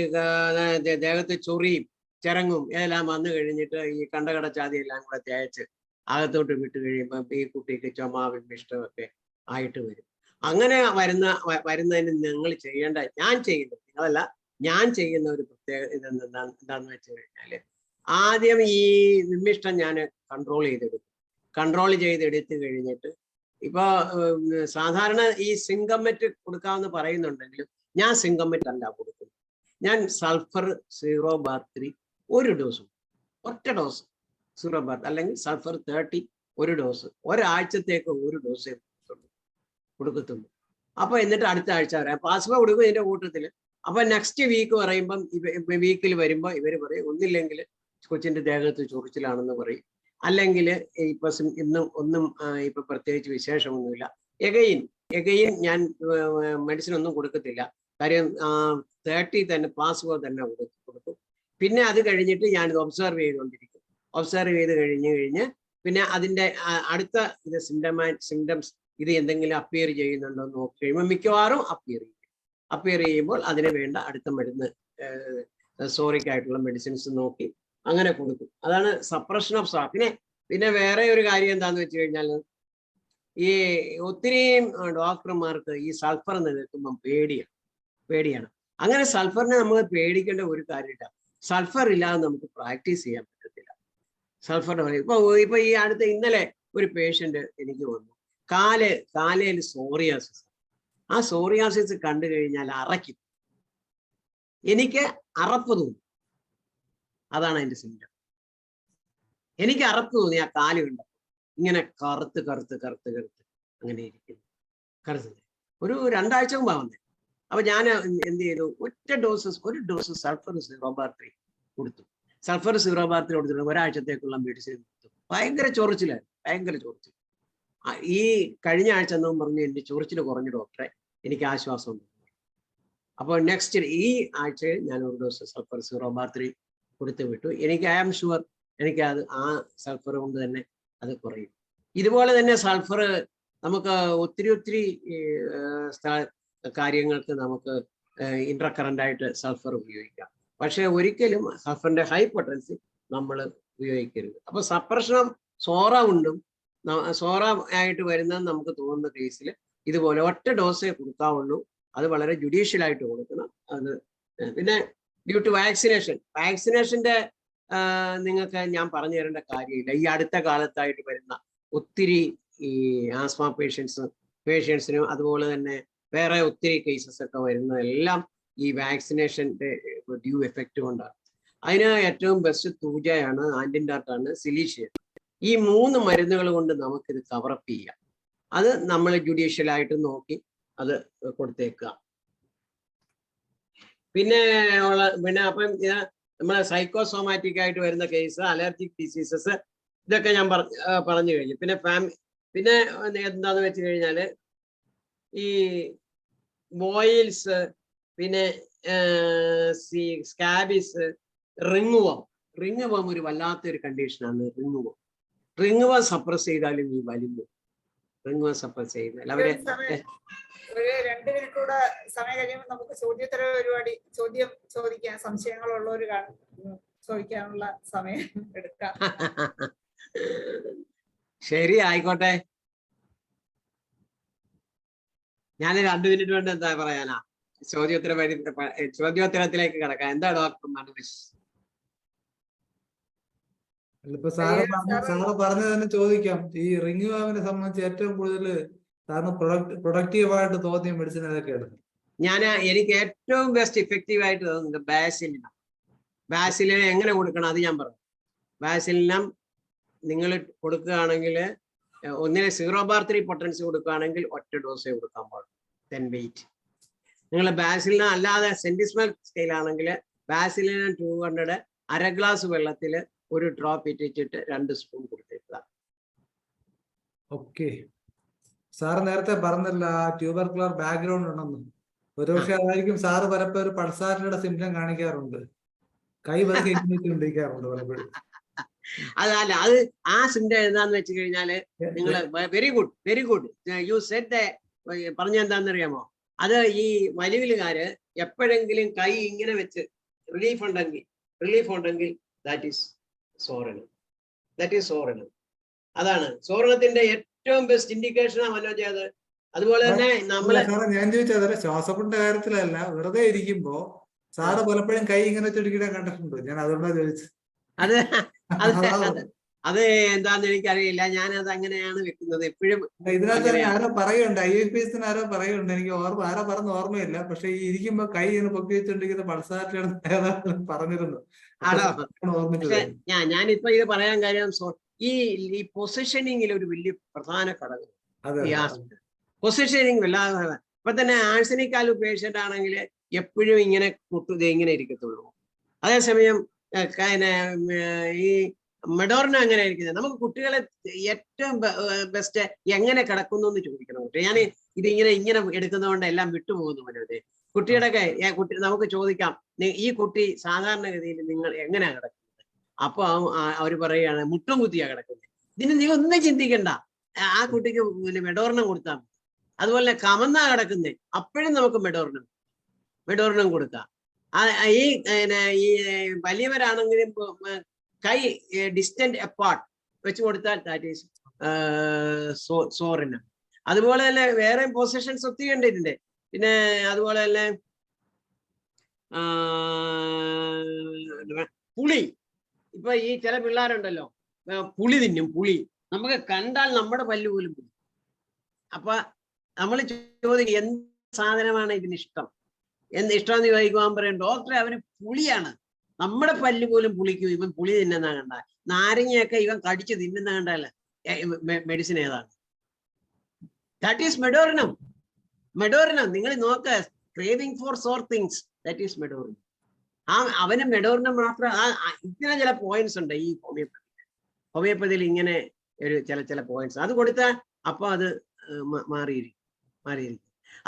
ദേഹത്ത് ചൊറിയും ചിറങ്ങും എല്ലാം വന്നു കഴിഞ്ഞിട്ട് ഈ കണ്ടകടച്ചാതി എല്ലാം കൂടെ തേച്ച് അകത്തോട്ട് വിട്ട് കഴിയുമ്പോൾ ഈ കുട്ടിക്ക് ചുമ വിമ്മിഷ്ടമൊക്കെ ആയിട്ട് വരും. അങ്ങനെ വരുന്നതിന് നിങ്ങൾ നിങ്ങളല്ല ഞാൻ ചെയ്യുന്ന ഒരു പ്രത്യേക എന്താന്ന് വെച്ച് കഴിഞ്ഞാല് ആദ്യം ഈ വിമ്മിഷ്ടം ഞാൻ കൺട്രോൾ ചെയ്തെടുത്ത് കഴിഞ്ഞിട്ട് ഇപ്പൊ സാധാരണ ഈ സിങ്കമെറ്റ് കൊടുക്കാമെന്ന് പറയുന്നുണ്ടെങ്കിലും ഞാൻ സിങ്കമെറ്റ് അല്ല കൊടുക്കുന്നത്. ഞാൻ സൾഫർ 0/3 ഒറ്റ ഡോസ് 0/3 അല്ലെങ്കിൽ സൾഫർ 30 1 ഡോസ് ഒരാഴ്ചത്തേക്ക് 1 ഡോസേ കൊടുക്കത്തുള്ളൂ. അപ്പൊ എന്നിട്ട് അടുത്ത ആഴ്ച വരാം പാസ്മ കൊടുക്കും ഇതിന്റെ കൂട്ടത്തില്. അപ്പൊ നെക്സ്റ്റ് വീക്ക് പറയുമ്പം വീക്കിൽ വരുമ്പോ ഇവര് പറയും ഒന്നില്ലെങ്കിൽ കൊച്ചിന്റെ ദേഹത്ത് ചൊറിച്ചിലാണെന്ന് പറയും, അല്ലെങ്കിൽ ഇപ്പൊ ഇന്നും ഒന്നും ഇപ്പൊ പ്രത്യേകിച്ച് വിശേഷമൊന്നുമില്ല. എഗെയിൻ ഞാൻ മെഡിസിൻ ഒന്നും കൊടുക്കത്തില്ല. കാര്യം 30 തന്നെ പ്ലാസ്മ തന്നെ കൊടുക്കും. പിന്നെ അത് കഴിഞ്ഞിട്ട് ഞാനിത് ഒബ്സർവ് ചെയ്തുകൊണ്ടിരിക്കും. ഒബ്സർവ് ചെയ്ത് കഴിഞ്ഞ് പിന്നെ അതിന്റെ അടുത്ത ഇത് സിംറ്റംസ് ഇത് എന്തെങ്കിലും അപ്പിയർ ചെയ്യുന്നുണ്ടോ എന്ന് നോക്കി കഴിയുമ്പോൾ മിക്കവാറും അപ്പിയർ ചെയ്യുമ്പോൾ അതിന് വേണ്ട അടുത്ത മരുന്ന് സോറിക്കായിട്ടുള്ള മെഡിസിൻസ് നോക്കി അങ്ങനെ കൊടുക്കും. അതാണ് സപ്രഷൻ ഓഫ് സോറ. പിന്നെ വേറെ ഒരു കാര്യം എന്താന്ന് വെച്ച് കഴിഞ്ഞാൽ ഈ ഒത്തിരിയും ഡോക്ടർമാർക്ക് ഈ സൾഫർ നിൽക്കുമ്പം പേടിയാണ്. അങ്ങനെ സൾഫറിനെ നമ്മൾ പേടിക്കേണ്ട ഒരു കാര്യമില്ല. സൾഫർ ഇല്ലാതെ നമുക്ക് പ്രാക്ടീസ് ചെയ്യാൻ പറ്റത്തില്ല. സൾഫറിന്റെ ഇപ്പൊ ഈ അടുത്ത ഇന്നലെ ഒരു പേഷ്യന്റ് എനിക്ക് വന്നു. കാലയിൽ സോറിയാസിസ്. ആ സോറിയാസിസ് കണ്ടു കഴിഞ്ഞാൽ അറയ്ക്കും. എനിക്ക് അറപ്പ് തോന്നി. അതാണ് അതിന്റെ സിംറ്റം. എനിക്ക് അറപ്പ് തോന്നി ആ കാല് കണ്ടപ്പോൾ. ഇങ്ങനെ കറുത്ത് അങ്ങനെ ഇരിക്കുന്നു. ഒരു 2 ആഴ്ച മുമ്പാ വന്നേ. അപ്പൊ ഞാൻ എന്ത് ചെയ്തു, ഒരു ഡോസ് സൾഫർ 0/3 കൊടുത്തു. സൾഫർ 0/3 കൊടുത്തിട്ട് ഒരാഴ്ചത്തേക്കുള്ള മെഡിസിൻ കൊടുത്തു. ഭയങ്കര ചൊറിച്ചിൽ. ഈ കഴിഞ്ഞ ആഴ്ച എന്നും പറഞ്ഞു എന്റെ ചൊറിച്ചിൽ കുറഞ്ഞു ഡോക്ടറെ, എനിക്ക് ആശ്വാസമുണ്ട്. അപ്പോൾ നെക്സ്റ്റ് ഈ ആഴ്ചയിൽ ഞാൻ ഒരു ഡോസ് സൾഫർ 0.3 കൊടുത്തു വിട്ടു. എനിക്ക് ഐ ആം ഷുവർ എനിക്ക് അത് ആ സൾഫർ കൊണ്ട് തന്നെ അത് കുറയും. ഇതുപോലെ തന്നെ സൾഫർ നമുക്ക് ഒത്തിരി കാര്യങ്ങൾക്ക് നമുക്ക് ഇന്റർകറന്റ് ആയിട്ട് സൾഫർ ഉപയോഗിക്കാം. പക്ഷെ ഒരിക്കലും സൾഫറിന്റെ ഹൈ പൊട്ടൻസി നമ്മൾ ഉപയോഗിക്കരുത്. അപ്പൊ സപ്രഷണം സോറ കൊണ്ടും സോറ ആയിട്ട് വരുന്ന നമുക്ക് തോന്നുന്ന കേസിൽ ഇതുപോലെ ഒറ്റ ഡോസേ കൊടുക്കാവുള്ളൂ. അത് വളരെ ജുഡീഷ്യലായിട്ട് കൊടുക്കണം. അത് പിന്നെ ഡ്യൂ ടു വാക്സിനേഷന്റെ നിങ്ങൾക്ക് ഞാൻ പറഞ്ഞു തരേണ്ട കാര്യമില്ല. ഈ അടുത്ത കാലത്തായിട്ട് വരുന്ന ഒത്തിരി ഈ ആസ്മ പേഷ്യൻസിനും അതുപോലെ തന്നെ വേറെ ഒത്തിരി കേസസ് ഒക്കെ വരുന്നതെല്ലാം ഈ വാക്സിനേഷന്റെ ഡ്യൂ എഫക്റ്റ് കൊണ്ടാണ്. അതിന് ഏറ്റവും ബെസ്റ്റ് തൂജയാണ്, ആന്റിൻഡാർട്ടാണ്, സിലീഷ്യ. ഈ 3 മരുന്നുകൾ കൊണ്ട് നമുക്കിത് കവറപ്പ് ചെയ്യാം. അത് നമ്മൾ ജുഡീഷ്യലായിട്ട് നോക്കി അത് കൊടുത്തേക്കുക. പിന്നെ അപ്പം നമ്മളെ സൈക്കോസോമാറ്റിക് ആയിട്ട് വരുന്ന കേസ്, അലർജിക് ഡിസീസസ്, ഇതൊക്കെ ഞാൻ പറഞ്ഞു കഴിഞ്ഞു. പിന്നെ എന്താന്ന് വെച്ച് കഴിഞ്ഞാല് ഈ ബോയിൽസ്, പിന്നെ സ്കാബിസ്, റിംഗ്വം ഒരു വല്ലാത്തൊരു കണ്ടീഷനാണ്. റിംഗ്വം സപ്രസ് ചെയ്താലും ഈ വലിഞ്ഞു. റിംഗ്വം സപ്രസ് ചെയ്താൽ അവരെ 2 മിനിറ്റ് കൂടെ സമയം കഴിയുമ്പോൾ നമുക്ക് ചോദ്യോത്തര പരിപാടി, ചോദ്യം ചോദിക്കാൻ സംശയങ്ങളുള്ളവർ ചോദിക്കാനുള്ള സമയം എടുക്കാം. ശരി, ആയിക്കോട്ടെ. ഞാൻ 2 മിനിറ്റ് കൊണ്ട് എന്താ പറയാനാ, ചോദ്യോത്തരത്തിലേക്ക് കിടക്കാം. എന്താ ഡോക്ടർ മനോജ്? ഇപ്പൊ സാറ് പറഞ്ഞത് തന്നെ ചോദിക്കാം. ഈ റിംഗ്വാമിനെ സംബന്ധിച്ച് ഏറ്റവും കൂടുതൽ സാറിന് പ്രൊഡക്റ്റീവായിട്ട് തോന്നിയ മെഡിസിൻ ഏതൊക്കെയാണ്? എനിക്ക് ഏറ്റവും ബെസ്റ്റ് ഇഫക്റ്റീവ് ആയിട്ട് തോന്നുന്നത് ബാസിലിനം എങ്ങനെ കൊടുക്കണം അത് ഞാൻ പറഞ്ഞു. ബാസിലിനം നിങ്ങൾ കൊടുക്കുകയാണെങ്കിൽ ഒന്നിനെ 0.3 പൊട്ടൻസി കൊടുക്കുകയാണെങ്കിൽ ഒറ്റ ഡോസേ കൊടുക്കാൻ പാടുള്ളൂ. 10 വെയിറ്റ്. നിങ്ങൾ ബാസിലിനം അല്ലാതെ സെന്റിസ്മൽ സ്കെയിലാണെങ്കിൽ ബാസിലിനം 200 1/2 ഗ്ലാസ് വെള്ളത്തിൽ 1 ഡ്രോപ്പ് ഇട്ടിട്ട് 2 സ്പൂൺ കൊടുത്തേക്കുക. ഓക്കെ. സാറ് നേരത്തെ പറഞ്ഞല്ല ട്യൂബർക്കുലർ ബാക്ക്ഗ്രൗണ്ട് ഉണ്ടെന്ന്. ഒരുപക്ഷെ അതായിരിക്കും സാറ് പലപ്പോഴും ഒരു പൾസാറിന്റെ സിംറ്റം കാണിക്കാറുണ്ട്. കൈ പതുക്കെണ്ടിരിക്കാറുണ്ട് പലപ്പോഴും. അതല്ല, അത് ആ സിംറ്റം എന്താന്ന് വെച്ച് കഴിഞ്ഞാല് നിങ്ങൾ വെരി ഗുഡ് യു സെഡ് പറഞ്ഞ എന്താണെന്നറിയാമോ? അത് ഈ വലിവിലുകാര് എപ്പോഴെങ്കിലും കൈ ഇങ്ങനെ വെച്ച് റിലീഫ് ഉണ്ടെങ്കിൽ ദാറ്റ് ഈസ് സോറനം. അതാണ് സോറനത്തിന്റെ ഏറ്റവും ബെസ്റ്റ് ഇൻഡിക്കേഷനാ മനോജ് അത്. അതുപോലെ തന്നെ ഞാൻ ചോദിച്ചത് ശ്വാസത്തിന്റെ കാര്യത്തിലല്ല, വെറുതെ ഇരിക്കുമ്പോ സാറ് പലപ്പോഴും കൈ ഇങ്ങനെ ചുരുക്കിടാൻ കണ്ടിട്ടുണ്ട്. ഞാൻ അതുകൊണ്ടാണ് ചോദിച്ചത്. അത് എന്താന്ന് എനിക്കറിയില്ല. ഞാനത് അങ്ങനെയാണ് വെക്കുന്നത് എപ്പോഴും. ഇതിനകത്ത് തന്നെ ആരോ പറയുന്നുണ്ട്, IFPS ആരോ പറയുന്നുണ്ട്, എനിക്ക് ആരോ പറഞ്ഞ ഓർമ്മയില്ല. പക്ഷെ ഈ ഇരിക്കുമ്പോ കൈ ഇങ്ങനെ പൊക്കി വെച്ചോണ്ടിരിക്കുന്ന പൾസാറ്റിലാണ് പറഞ്ഞിരുന്നു. ഞാനിപ്പോ ഇത് പറയാൻ കാര്യം ഈ പൊസിഷനിങ്ങിൽ ഒരു വലിയ പ്രധാന ഘടകം പൊസിഷനിങ്. വല്ലാതെ ഇപ്പൊ തന്നെ ആഴ്സനിക്കാലു പേഷ്യന്റ് ആണെങ്കിൽ എപ്പോഴും ഇങ്ങനെ ഇങ്ങനെ ഇരിക്കത്തുള്ളൂ. അതേസമയം ഈ മെഡോർണ അങ്ങനെ ഇരിക്കുന്നത്. നമുക്ക് കുട്ടികളെ ഏറ്റവും ബെസ്റ്റ് എങ്ങനെ കിടക്കുന്നു എന്ന് ചോദിക്കണം. ഞാൻ ഇങ്ങനെ എടുക്കുന്നതുകൊണ്ട് എല്ലാം വിട്ടുപോകുന്നു മനോജ്. കുട്ടിയുടെ നമുക്ക് ചോദിക്കാം, ഈ കുട്ടി സാധാരണഗതിയിൽ നിങ്ങൾ എങ്ങനെയാ കിടക്കുന്നത്? അപ്പൊ അവർ പറയുകയാണ് മുട്ടും കുത്തിയാ കിടക്കുന്നത്. ഇതിന് നീ ഒന്നും ചിന്തിക്കണ്ട, ആ കുട്ടിക്ക് മെഡോർണം കൊടുത്താൽ മതി. അതുപോലെ കമന്നാ കിടക്കുന്നത്, അപ്പോഴും നമുക്ക് മെഡോർണം കൊടുക്കാം. ഈ വലിയവരാണെങ്കിലും കൈ ഡിസ്റ്റന്റ് അപ്പാർട്ട് വെച്ച് കൊടുത്താൽ ദാറ്റ് ഈസ് സോറിനം. അതുപോലെ തന്നെ വേറെ പൊസിഷൻസ് ഒത്തിരി ഉണ്ട് ഇതിന്റെ. പിന്നെ അതുപോലെ തന്നെ പുളി. ഇപ്പൊ ഈ ചില പിള്ളേരുണ്ടല്ലോ പുളി തിന്നും. നമുക്ക് കണ്ടാൽ നമ്മുടെ പല്ല് പോലും പുളി. അപ്പൊ നമ്മൾ ചോദിക്കും എന്ത് സാധനമാണ് ഇതിന് ഇഷ്ടം എന്ന് ചോദിക്കുവാൻ പറയും ഡോക്ടറെ അവന് പുളിയാണ്. നമ്മുടെ പല്ല് പോലും പുളിക്കും. ഇവൻ പുളി തിന്നുന്ന കണ്ട, നാരങ്ങയൊക്കെ ഇവൻ കടിച്ച് തിന്നുന്ന കണ്ടല്ല മെഡിസിൻ ഏതാണ്? That is medorrhinum. നിങ്ങൾ നോക്ക, craving for sour things, that is medorrhinum. അവന് മെഡോറിനം മാത്രം. ഇങ്ങനെ ചില പോയിന്റ്സ് ഉണ്ട് ഈ ഹോമിയോപ്പതിയിൽ, ഇങ്ങനെ ഒരു ചില പോയിന്റ്സ് അത് കൊടുത്താൽ അപ്പൊ അത് മാറിയിരിക്കും.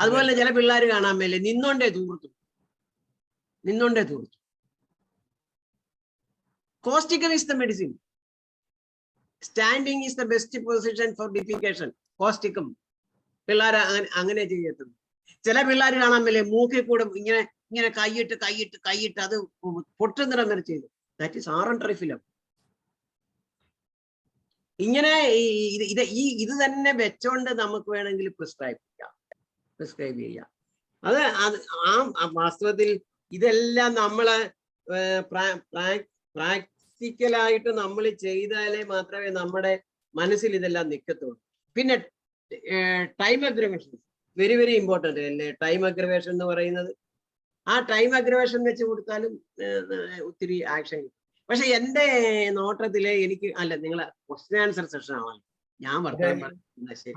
അതുപോലെ ചില പിള്ളേർ കാണാൻ മേലെ നിന്നോണ്ടേ തൂർത്തു. കോസ്റ്റിക്കം is the medicine. Standing is the best position for defecation. കോസ്റ്റിക്കം പിള്ളേർ അങ്ങനെ ചെയ്യത്തുള്ളൂ. ചില പിള്ളേർ കാണാൻ മേലെ മൂക്കിൽ കൂടെ ഇങ്ങനെ കൈയിട്ട് അത് പൊട്ടുന്നിടം വരെ ചെയ്തു. ദാറ്റ് ഈസ് ആറൻട്രി ഫിലം. ഇങ്ങനെ ഇത് തന്നെ വെച്ചോണ്ട് നമുക്ക് വേണമെങ്കിൽ പ്രിസ്ക്രൈബ് ചെയ്യാം. അത് വാസ്തവത്തിൽ ഇതെല്ലാം നമ്മള് പ്രാക്ടിക്കലായിട്ട് നമ്മൾ ചെയ്താലേ മാത്രമേ നമ്മുടെ മനസ്സിൽ ഇതെല്ലാം നിൽക്കത്തുള്ളൂ. പിന്നെ time aggravation very very important അല്ലേ? ടൈം അഗ്രവേഷൻ എന്ന് പറയുന്നത്, ആ ടൈം അഗ്രവേഷൻ വെച്ച് കൊടുത്താലും ഒത്തിരി ആക്ഷൻ. പക്ഷെ എന്റെ നോട്ടത്തില് എനിക്ക് നിങ്ങളെ ക്വസ്റ്റ്യൻ ആൻസർ സെഷൻ ആവാൻ ഞാൻ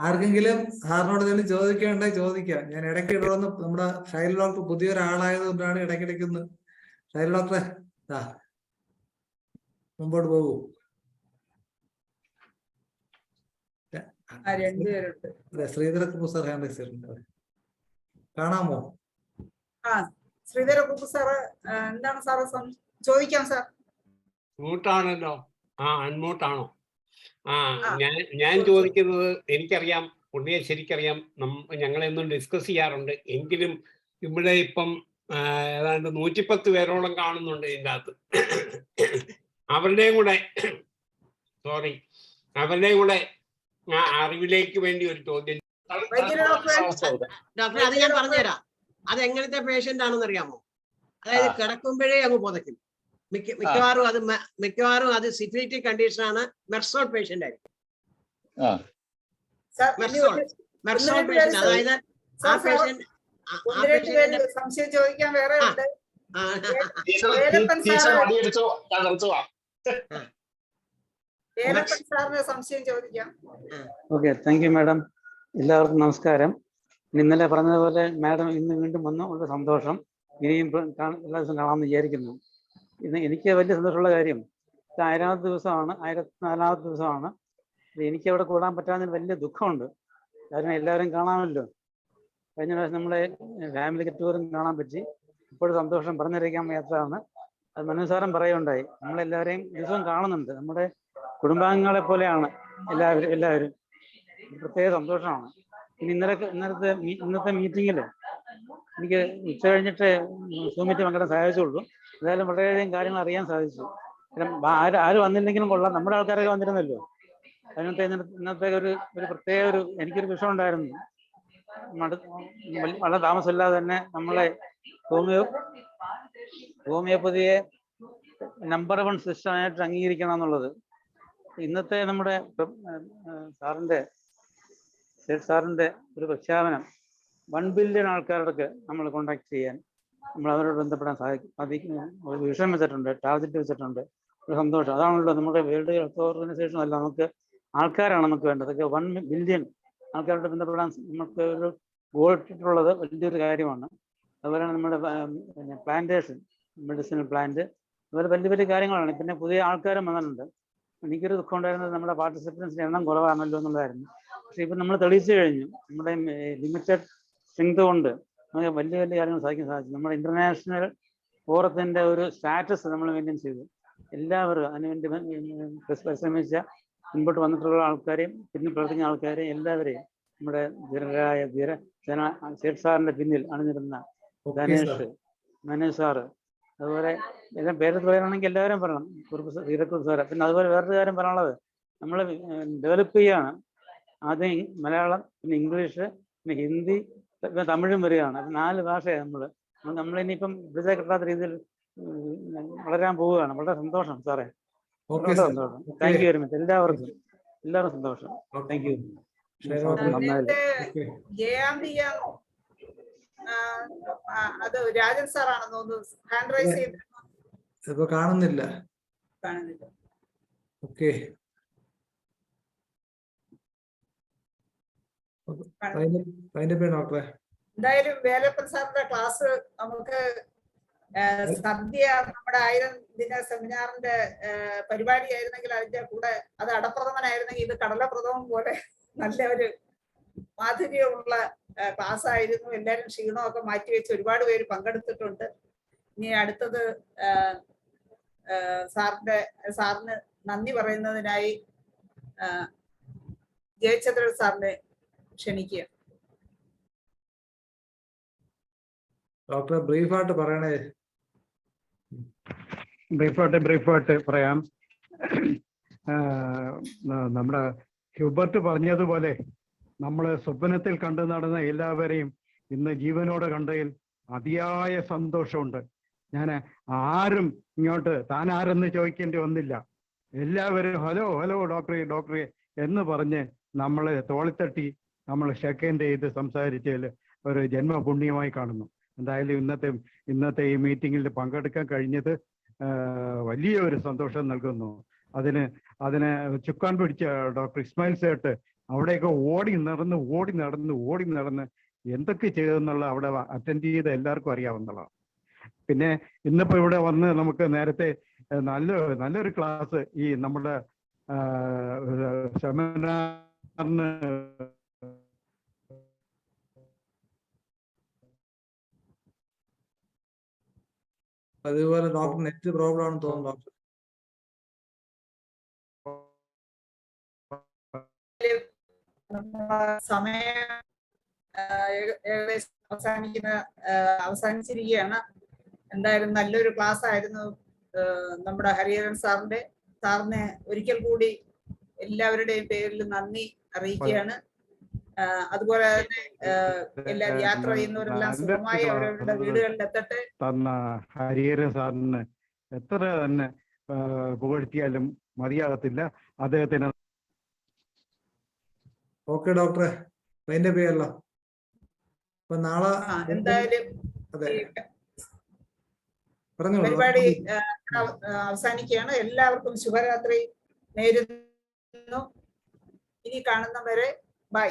ആർക്കെങ്കിലും സാറിനോട് എന്തെങ്കിലും ചോദിക്കണ്ടേ ചോദിക്കാം. ഞാൻ ഇടയ്ക്ക് ഇടന്ന് നമ്മുടെ ഷൈൽ ഡോക്ടർ പുതിയൊരാളായത് കൊണ്ടാണ് ഇടയ്ക്കിടയ്ക്കൊന്ന്. ഷൈൽ ഡോക്ടറെ മുമ്പോട്ട് പോകൂ. Sreedhara Kuppu sir hand raise ചെയ്തിട്ടുണ്ട്, കാണാമോ? ശ്രീധര കുപ്പു സാറ് എന്താണ് സാറ് ചോദിക്കാം സാർ? മ്യൂട്ടാണല്ലോ. അൺമ്യൂട്ടാണോ? ഞാൻ ചോദിക്കുന്നത്, എനിക്കറിയാം, പുള്ളിയെ ശരിക്കറിയാം, ഞങ്ങളെന്നും ഡിസ്കസ് ചെയ്യാറുണ്ട്. എങ്കിലും ഇവിടെ ഇപ്പം ഏതാണ്ട് 110 പേരോളം കാണുന്നുണ്ട് ഇതിൻ്റെ അകത്ത്. അവരുടെയും കൂടെ അറിവിലേക്ക് വേണ്ടി ഒരു ചോദ്യം. ഡോക്ടർ, അത് ഞാൻ പറഞ്ഞുതരാം. അത് എങ്ങനത്തെ പേഷ്യന്റ് ആണെന്ന് അറിയാമോ? അതായത് കിടക്കുമ്പോഴേ അങ്ങ് പുതയ്ക്കും. മിക്കവാറും അത് സിഫിലിറ്റിക് കണ്ടീഷൻ ആണ്. മെർസോട്ട് പേഷ്യന്റ് ആയിരിക്കും. അതായത് സംശയം ചോദിക്കാൻ വേറെ ഉണ്ട്. സംശയം ചോദിക്കാം. Okay, thank you madam. എല്ലാവർക്കും നമസ്കാരം. ഇന്നലെ പറഞ്ഞതുപോലെ മാഡം ഇന്ന് വീണ്ടും വന്നു, വളരെ സന്തോഷം. ഇനിയും എല്ലാ ദിവസവും കാണാമെന്ന് വിചാരിക്കുന്നു. ഇന്ന് എനിക്ക് വലിയ സന്തോഷമുള്ള കാര്യം 1000ാമത്തെ ദിവസമാണ്, 1004ാമത്തെ ദിവസമാണ്. എനിക്ക് അവിടെ കൂടാൻ പറ്റാത്തതിന് വലിയ ദുഃഖമുണ്ട്. കാരണം എല്ലാവരും കാണാമല്ലോ. കഴിഞ്ഞ പ്രാവശ്യം നമ്മളെ ഫാമിലി ടൂറും കാണാൻ പറ്റി. ഇപ്പോഴും സന്തോഷം പറഞ്ഞറിയിക്കാൻ വയ്യാത്തതാണ്. അത് മനോസാരം പറയുകയുണ്ടായി. നമ്മളെല്ലാവരെയും ദിവസവും കാണുന്നുണ്ട്. നമ്മുടെ കുടുംബാംഗങ്ങളെ പോലെയാണ് എല്ലാവരും. പ്രത്യേക സന്തോഷമാണ്. ഇനി ഇന്നത്തെ മീറ്റിങ്ങിൽ എനിക്ക് ഉച്ച കഴിഞ്ഞിട്ട് സൂമിറ്റ് പങ്കെടുക്കാൻ സാധിച്ചുള്ളൂ. എന്തായാലും വളരെയധികം കാര്യങ്ങൾ അറിയാൻ സാധിച്ചു. ആര് വന്നില്ലെങ്കിലും കൊള്ളാം, നമ്മുടെ ആൾക്കാരൊക്കെ വന്നിരുന്നല്ലോ. അതിനകത്ത് ഇന്നത്തെ ഒരു പ്രത്യേക എനിക്കൊരു വിഷയം ഉണ്ടായിരുന്നു. വളരെ താമസമില്ലാതെ തന്നെ നമ്മളെ ഹോമിയോപ്പതിയെ നമ്പർ 1 സിസ്റ്റമായിട്ട് അംഗീകരിക്കണം എന്നുള്ളത്. ഇന്നത്തെ നമ്മുടെ സാറിന്റെ ഒരു പ്രഖ്യാപനം 1 ബില്യൺ ആൾക്കാർക്ക് നമ്മൾ കോണ്ടാക്ട് ചെയ്യാൻ, നമ്മൾ അവരോട് ബന്ധപ്പെടാൻ സാധിക്കുന്ന ഒരു വിഷയം വെച്ചിട്ടുണ്ട്, ടാർഗറ്റ് വെച്ചിട്ടുണ്ട്. ഒരു സന്തോഷം. അതാണല്ലോ നമ്മുടെ വേൾഡ് ഹെൽത്ത് ഓർഗനൈസേഷൻ അല്ല, നമുക്ക് ആൾക്കാരാണ് നമുക്ക് വേണ്ടത്. 1 ബില്യൺ ആൾക്കാരോട് ബന്ധപ്പെടാൻ നമുക്ക് ഒരു ഗോൾ ഇട്ടിട്ടുള്ളത് വലിയൊരു കാര്യമാണ്. അതുപോലെ നമ്മുടെ പ്ലാന്റേഷൻ, മെഡിസിനൽ പ്ലാന്റ്, അതുപോലെ വലിയ വലിയ കാര്യങ്ങളാണ്. പിന്നെ പുതിയ ആൾക്കാരും വന്നിട്ടുണ്ട്. എനിക്കൊരു ദുഃഖം ഉണ്ടായിരുന്നത് നമ്മുടെ പാർട്ടിസിപ്പൻസിന്റെ എണ്ണം കുറവാണല്ലോ എന്നുള്ളതായിരുന്നു. പക്ഷെ ഇപ്പം നമ്മൾ തെളിയിച്ചു കഴിഞ്ഞു. നമ്മുടെ ലിമിറ്റഡ് സ്ട്രെങ്ത് കൊണ്ട് നമുക്ക് വലിയ വലിയ കാര്യങ്ങൾ സാധിച്ചു. നമ്മുടെ ഇന്റർനാഷണൽ ഫോറത്തിന്റെ ഒരു സ്റ്റാറ്റസ് നമ്മൾ മെയിൻറ്റെയിൻ ചെയ്തു. എല്ലാവരും അതിനുവേണ്ടി പരിശ്രമിച്ച മുൻപോട്ട് വന്നിട്ടുള്ള ആൾക്കാരെയും പിന്നെ പ്രവർത്തിക്കുന്ന ആൾക്കാരെയും എല്ലാവരെയും നമ്മുടെ ധീരരായ സേഠ് സാറിന്റെ പിന്നിൽ അണിനിരുന്ന ധനേഷ്, മനോജ് സാറ്, അതുപോലെ എല്ലാം പേരെടുത്ത് പറയാനാണെങ്കിൽ എല്ലാവരും പറയണം. ധീരക്കുറുപ്പ് സാറ്. പിന്നെ അതുപോലെ വേറൊരു കാര്യം പറയാനുള്ളത്, നമ്മൾ ഡെവലപ്പ് ചെയ്യാണ്. ആദ്യം മലയാളം, പിന്നെ ഇംഗ്ലീഷ്, പിന്നെ ഹിന്ദി, പിന്നെ തമിഴും വരികയാണ്. അപ്പം 4 ഭാഷയാണ് നമ്മളിനിയിപ്പം വിസ കിട്ടാത്ത രീതിയിൽ വളരാൻ പോവുകയാണ്. വളരെ സന്തോഷം സാറേ, വളരെ സന്തോഷം. Thank you very much. എല്ലാവർക്കും സന്തോഷം. Thank you. അത് രാജൻ സാറാണെന്ന് തോന്നുന്നു ഹാൻഡ് റൈസ് ചെയ്ത് കാണുന്നില്ല. ഓക്കെ, എന്തായാലും വേലപ്പൻ സാറിന്റെ ക്ലാസ് നമുക്ക് സദ്യ നമ്മുടെ 1000 ദിന സെമിനാറിന്റെ പരിപാടി ആയിരുന്നെങ്കിൽ അതിന്റെ കൂടെ അത് അടപ്രഥമനായിരുന്നെങ്കിൽ ഇത് കടലപ്രഥമം പോലെ നല്ല ഒരു മാധുര്യമുള്ള ക്ലാസ് ആയിരുന്നു. എല്ലാവരും ക്ഷീണമൊക്കെ മാറ്റിവെച്ച് ഒരുപാട് പേര് പങ്കെടുത്തിട്ടുണ്ട്. ഇനി അടുത്തത് സാറിന് നന്ദി പറയുന്നതിനായി ജയചന്ദ്രൻ സാറിനെ ക്ഷണിക്കുക. ഡോക്ടർ ബ്രീഫായിട്ട് പറയണേ. ബ്രീഫായിട്ട് പറയാം. നമ്മുടെ ഹ്യൂബർട്ട് പറഞ്ഞതുപോലെ നമ്മൾ സ്വപ്നത്തിൽ കണ്ടു നടന്ന എല്ലാവരെയും ഇന്ന് ജീവനോടെ കണ്ടതിൽ അതിയായ സന്തോഷമുണ്ട്. ഞാൻ ആരും ഇങ്ങോട്ട് താൻ ആരെന്ന് ചോദിക്കേണ്ടി വന്നില്ല. എല്ലാവരും ഹലോ ഡോക്ടറെ എന്ന് പറഞ്ഞ് നമ്മളെ തോളിത്തട്ടി നമ്മൾ ഷെക്കൻഡ് ചെയ്ത് സംസാരിച്ചതിൽ ഒരു ജന്മപുണ്യമായി കാണുന്നു. എന്തായാലും ഇന്നത്തെ ഈ മീറ്റിങ്ങിൽ പങ്കെടുക്കാൻ കഴിഞ്ഞത് വലിയ ഒരു സന്തോഷം നൽകുന്നു. അതിന് ചുക്കാൻ പിടിച്ച ഡോക്ടർ ഇസ്മായിൽ സേട്ട് അവിടെയൊക്കെ ഓടി നടന്ന് എന്തൊക്കെ ചെയ്തെന്നുള്ള അവിടെ അറ്റൻഡ് ചെയ്ത് എല്ലാവർക്കും അറിയാവുന്നതാണ്. പിന്നെ ഇന്നിപ്പോ ഇവിടെ വന്ന് നമുക്ക് നേരത്തെ നല്ലൊരു ക്ലാസ് ഈ നമ്മുടെ സെമിനാറിന് അതുപോലെ ഡോക്ടർ നെറ്റ് പ്രോബ്ലം ആണെന്ന് തോന്നുന്നു ഡോക്ടർ. സമയം ഏകദേശം അവസാനിച്ചിരിക്കുകയാണ്. എന്തായാലും നല്ലൊരു ക്ലാസ് ആയിരുന്നു നമ്മുടെ ഹരിഹരൻ സാറിനെ ഒരിക്കൽ കൂടി എല്ലാവരുടെയും പേരിൽ നന്ദി അറിയിക്കുകയാണ്. അതുപോലെ തന്നെ എല്ലാവരും യാത്ര ചെയ്യുന്നവരെല്ലാം സുഖമായി അവരവരുടെ വീടുകളിൽ എത്തട്ടെ. തന്ന ഹരിഹരൻ സാറിന് എത്ര തന്നെ പുകഴ്ത്തിയാലും മതിയാകത്തില്ല. അദ്ദേഹത്തിന് ഓക്കെ ഡോക്ടറെ, അതിന്റെ പേരല്ലോ. അപ്പൊ നാളെ എന്തായാലും പരിപാടി അവസാനിക്കുകയാണ്. എല്ലാവർക്കും ശുഭരാത്രി നേരുന്നു. ഇനി കാണുന്നവരെ ബൈ.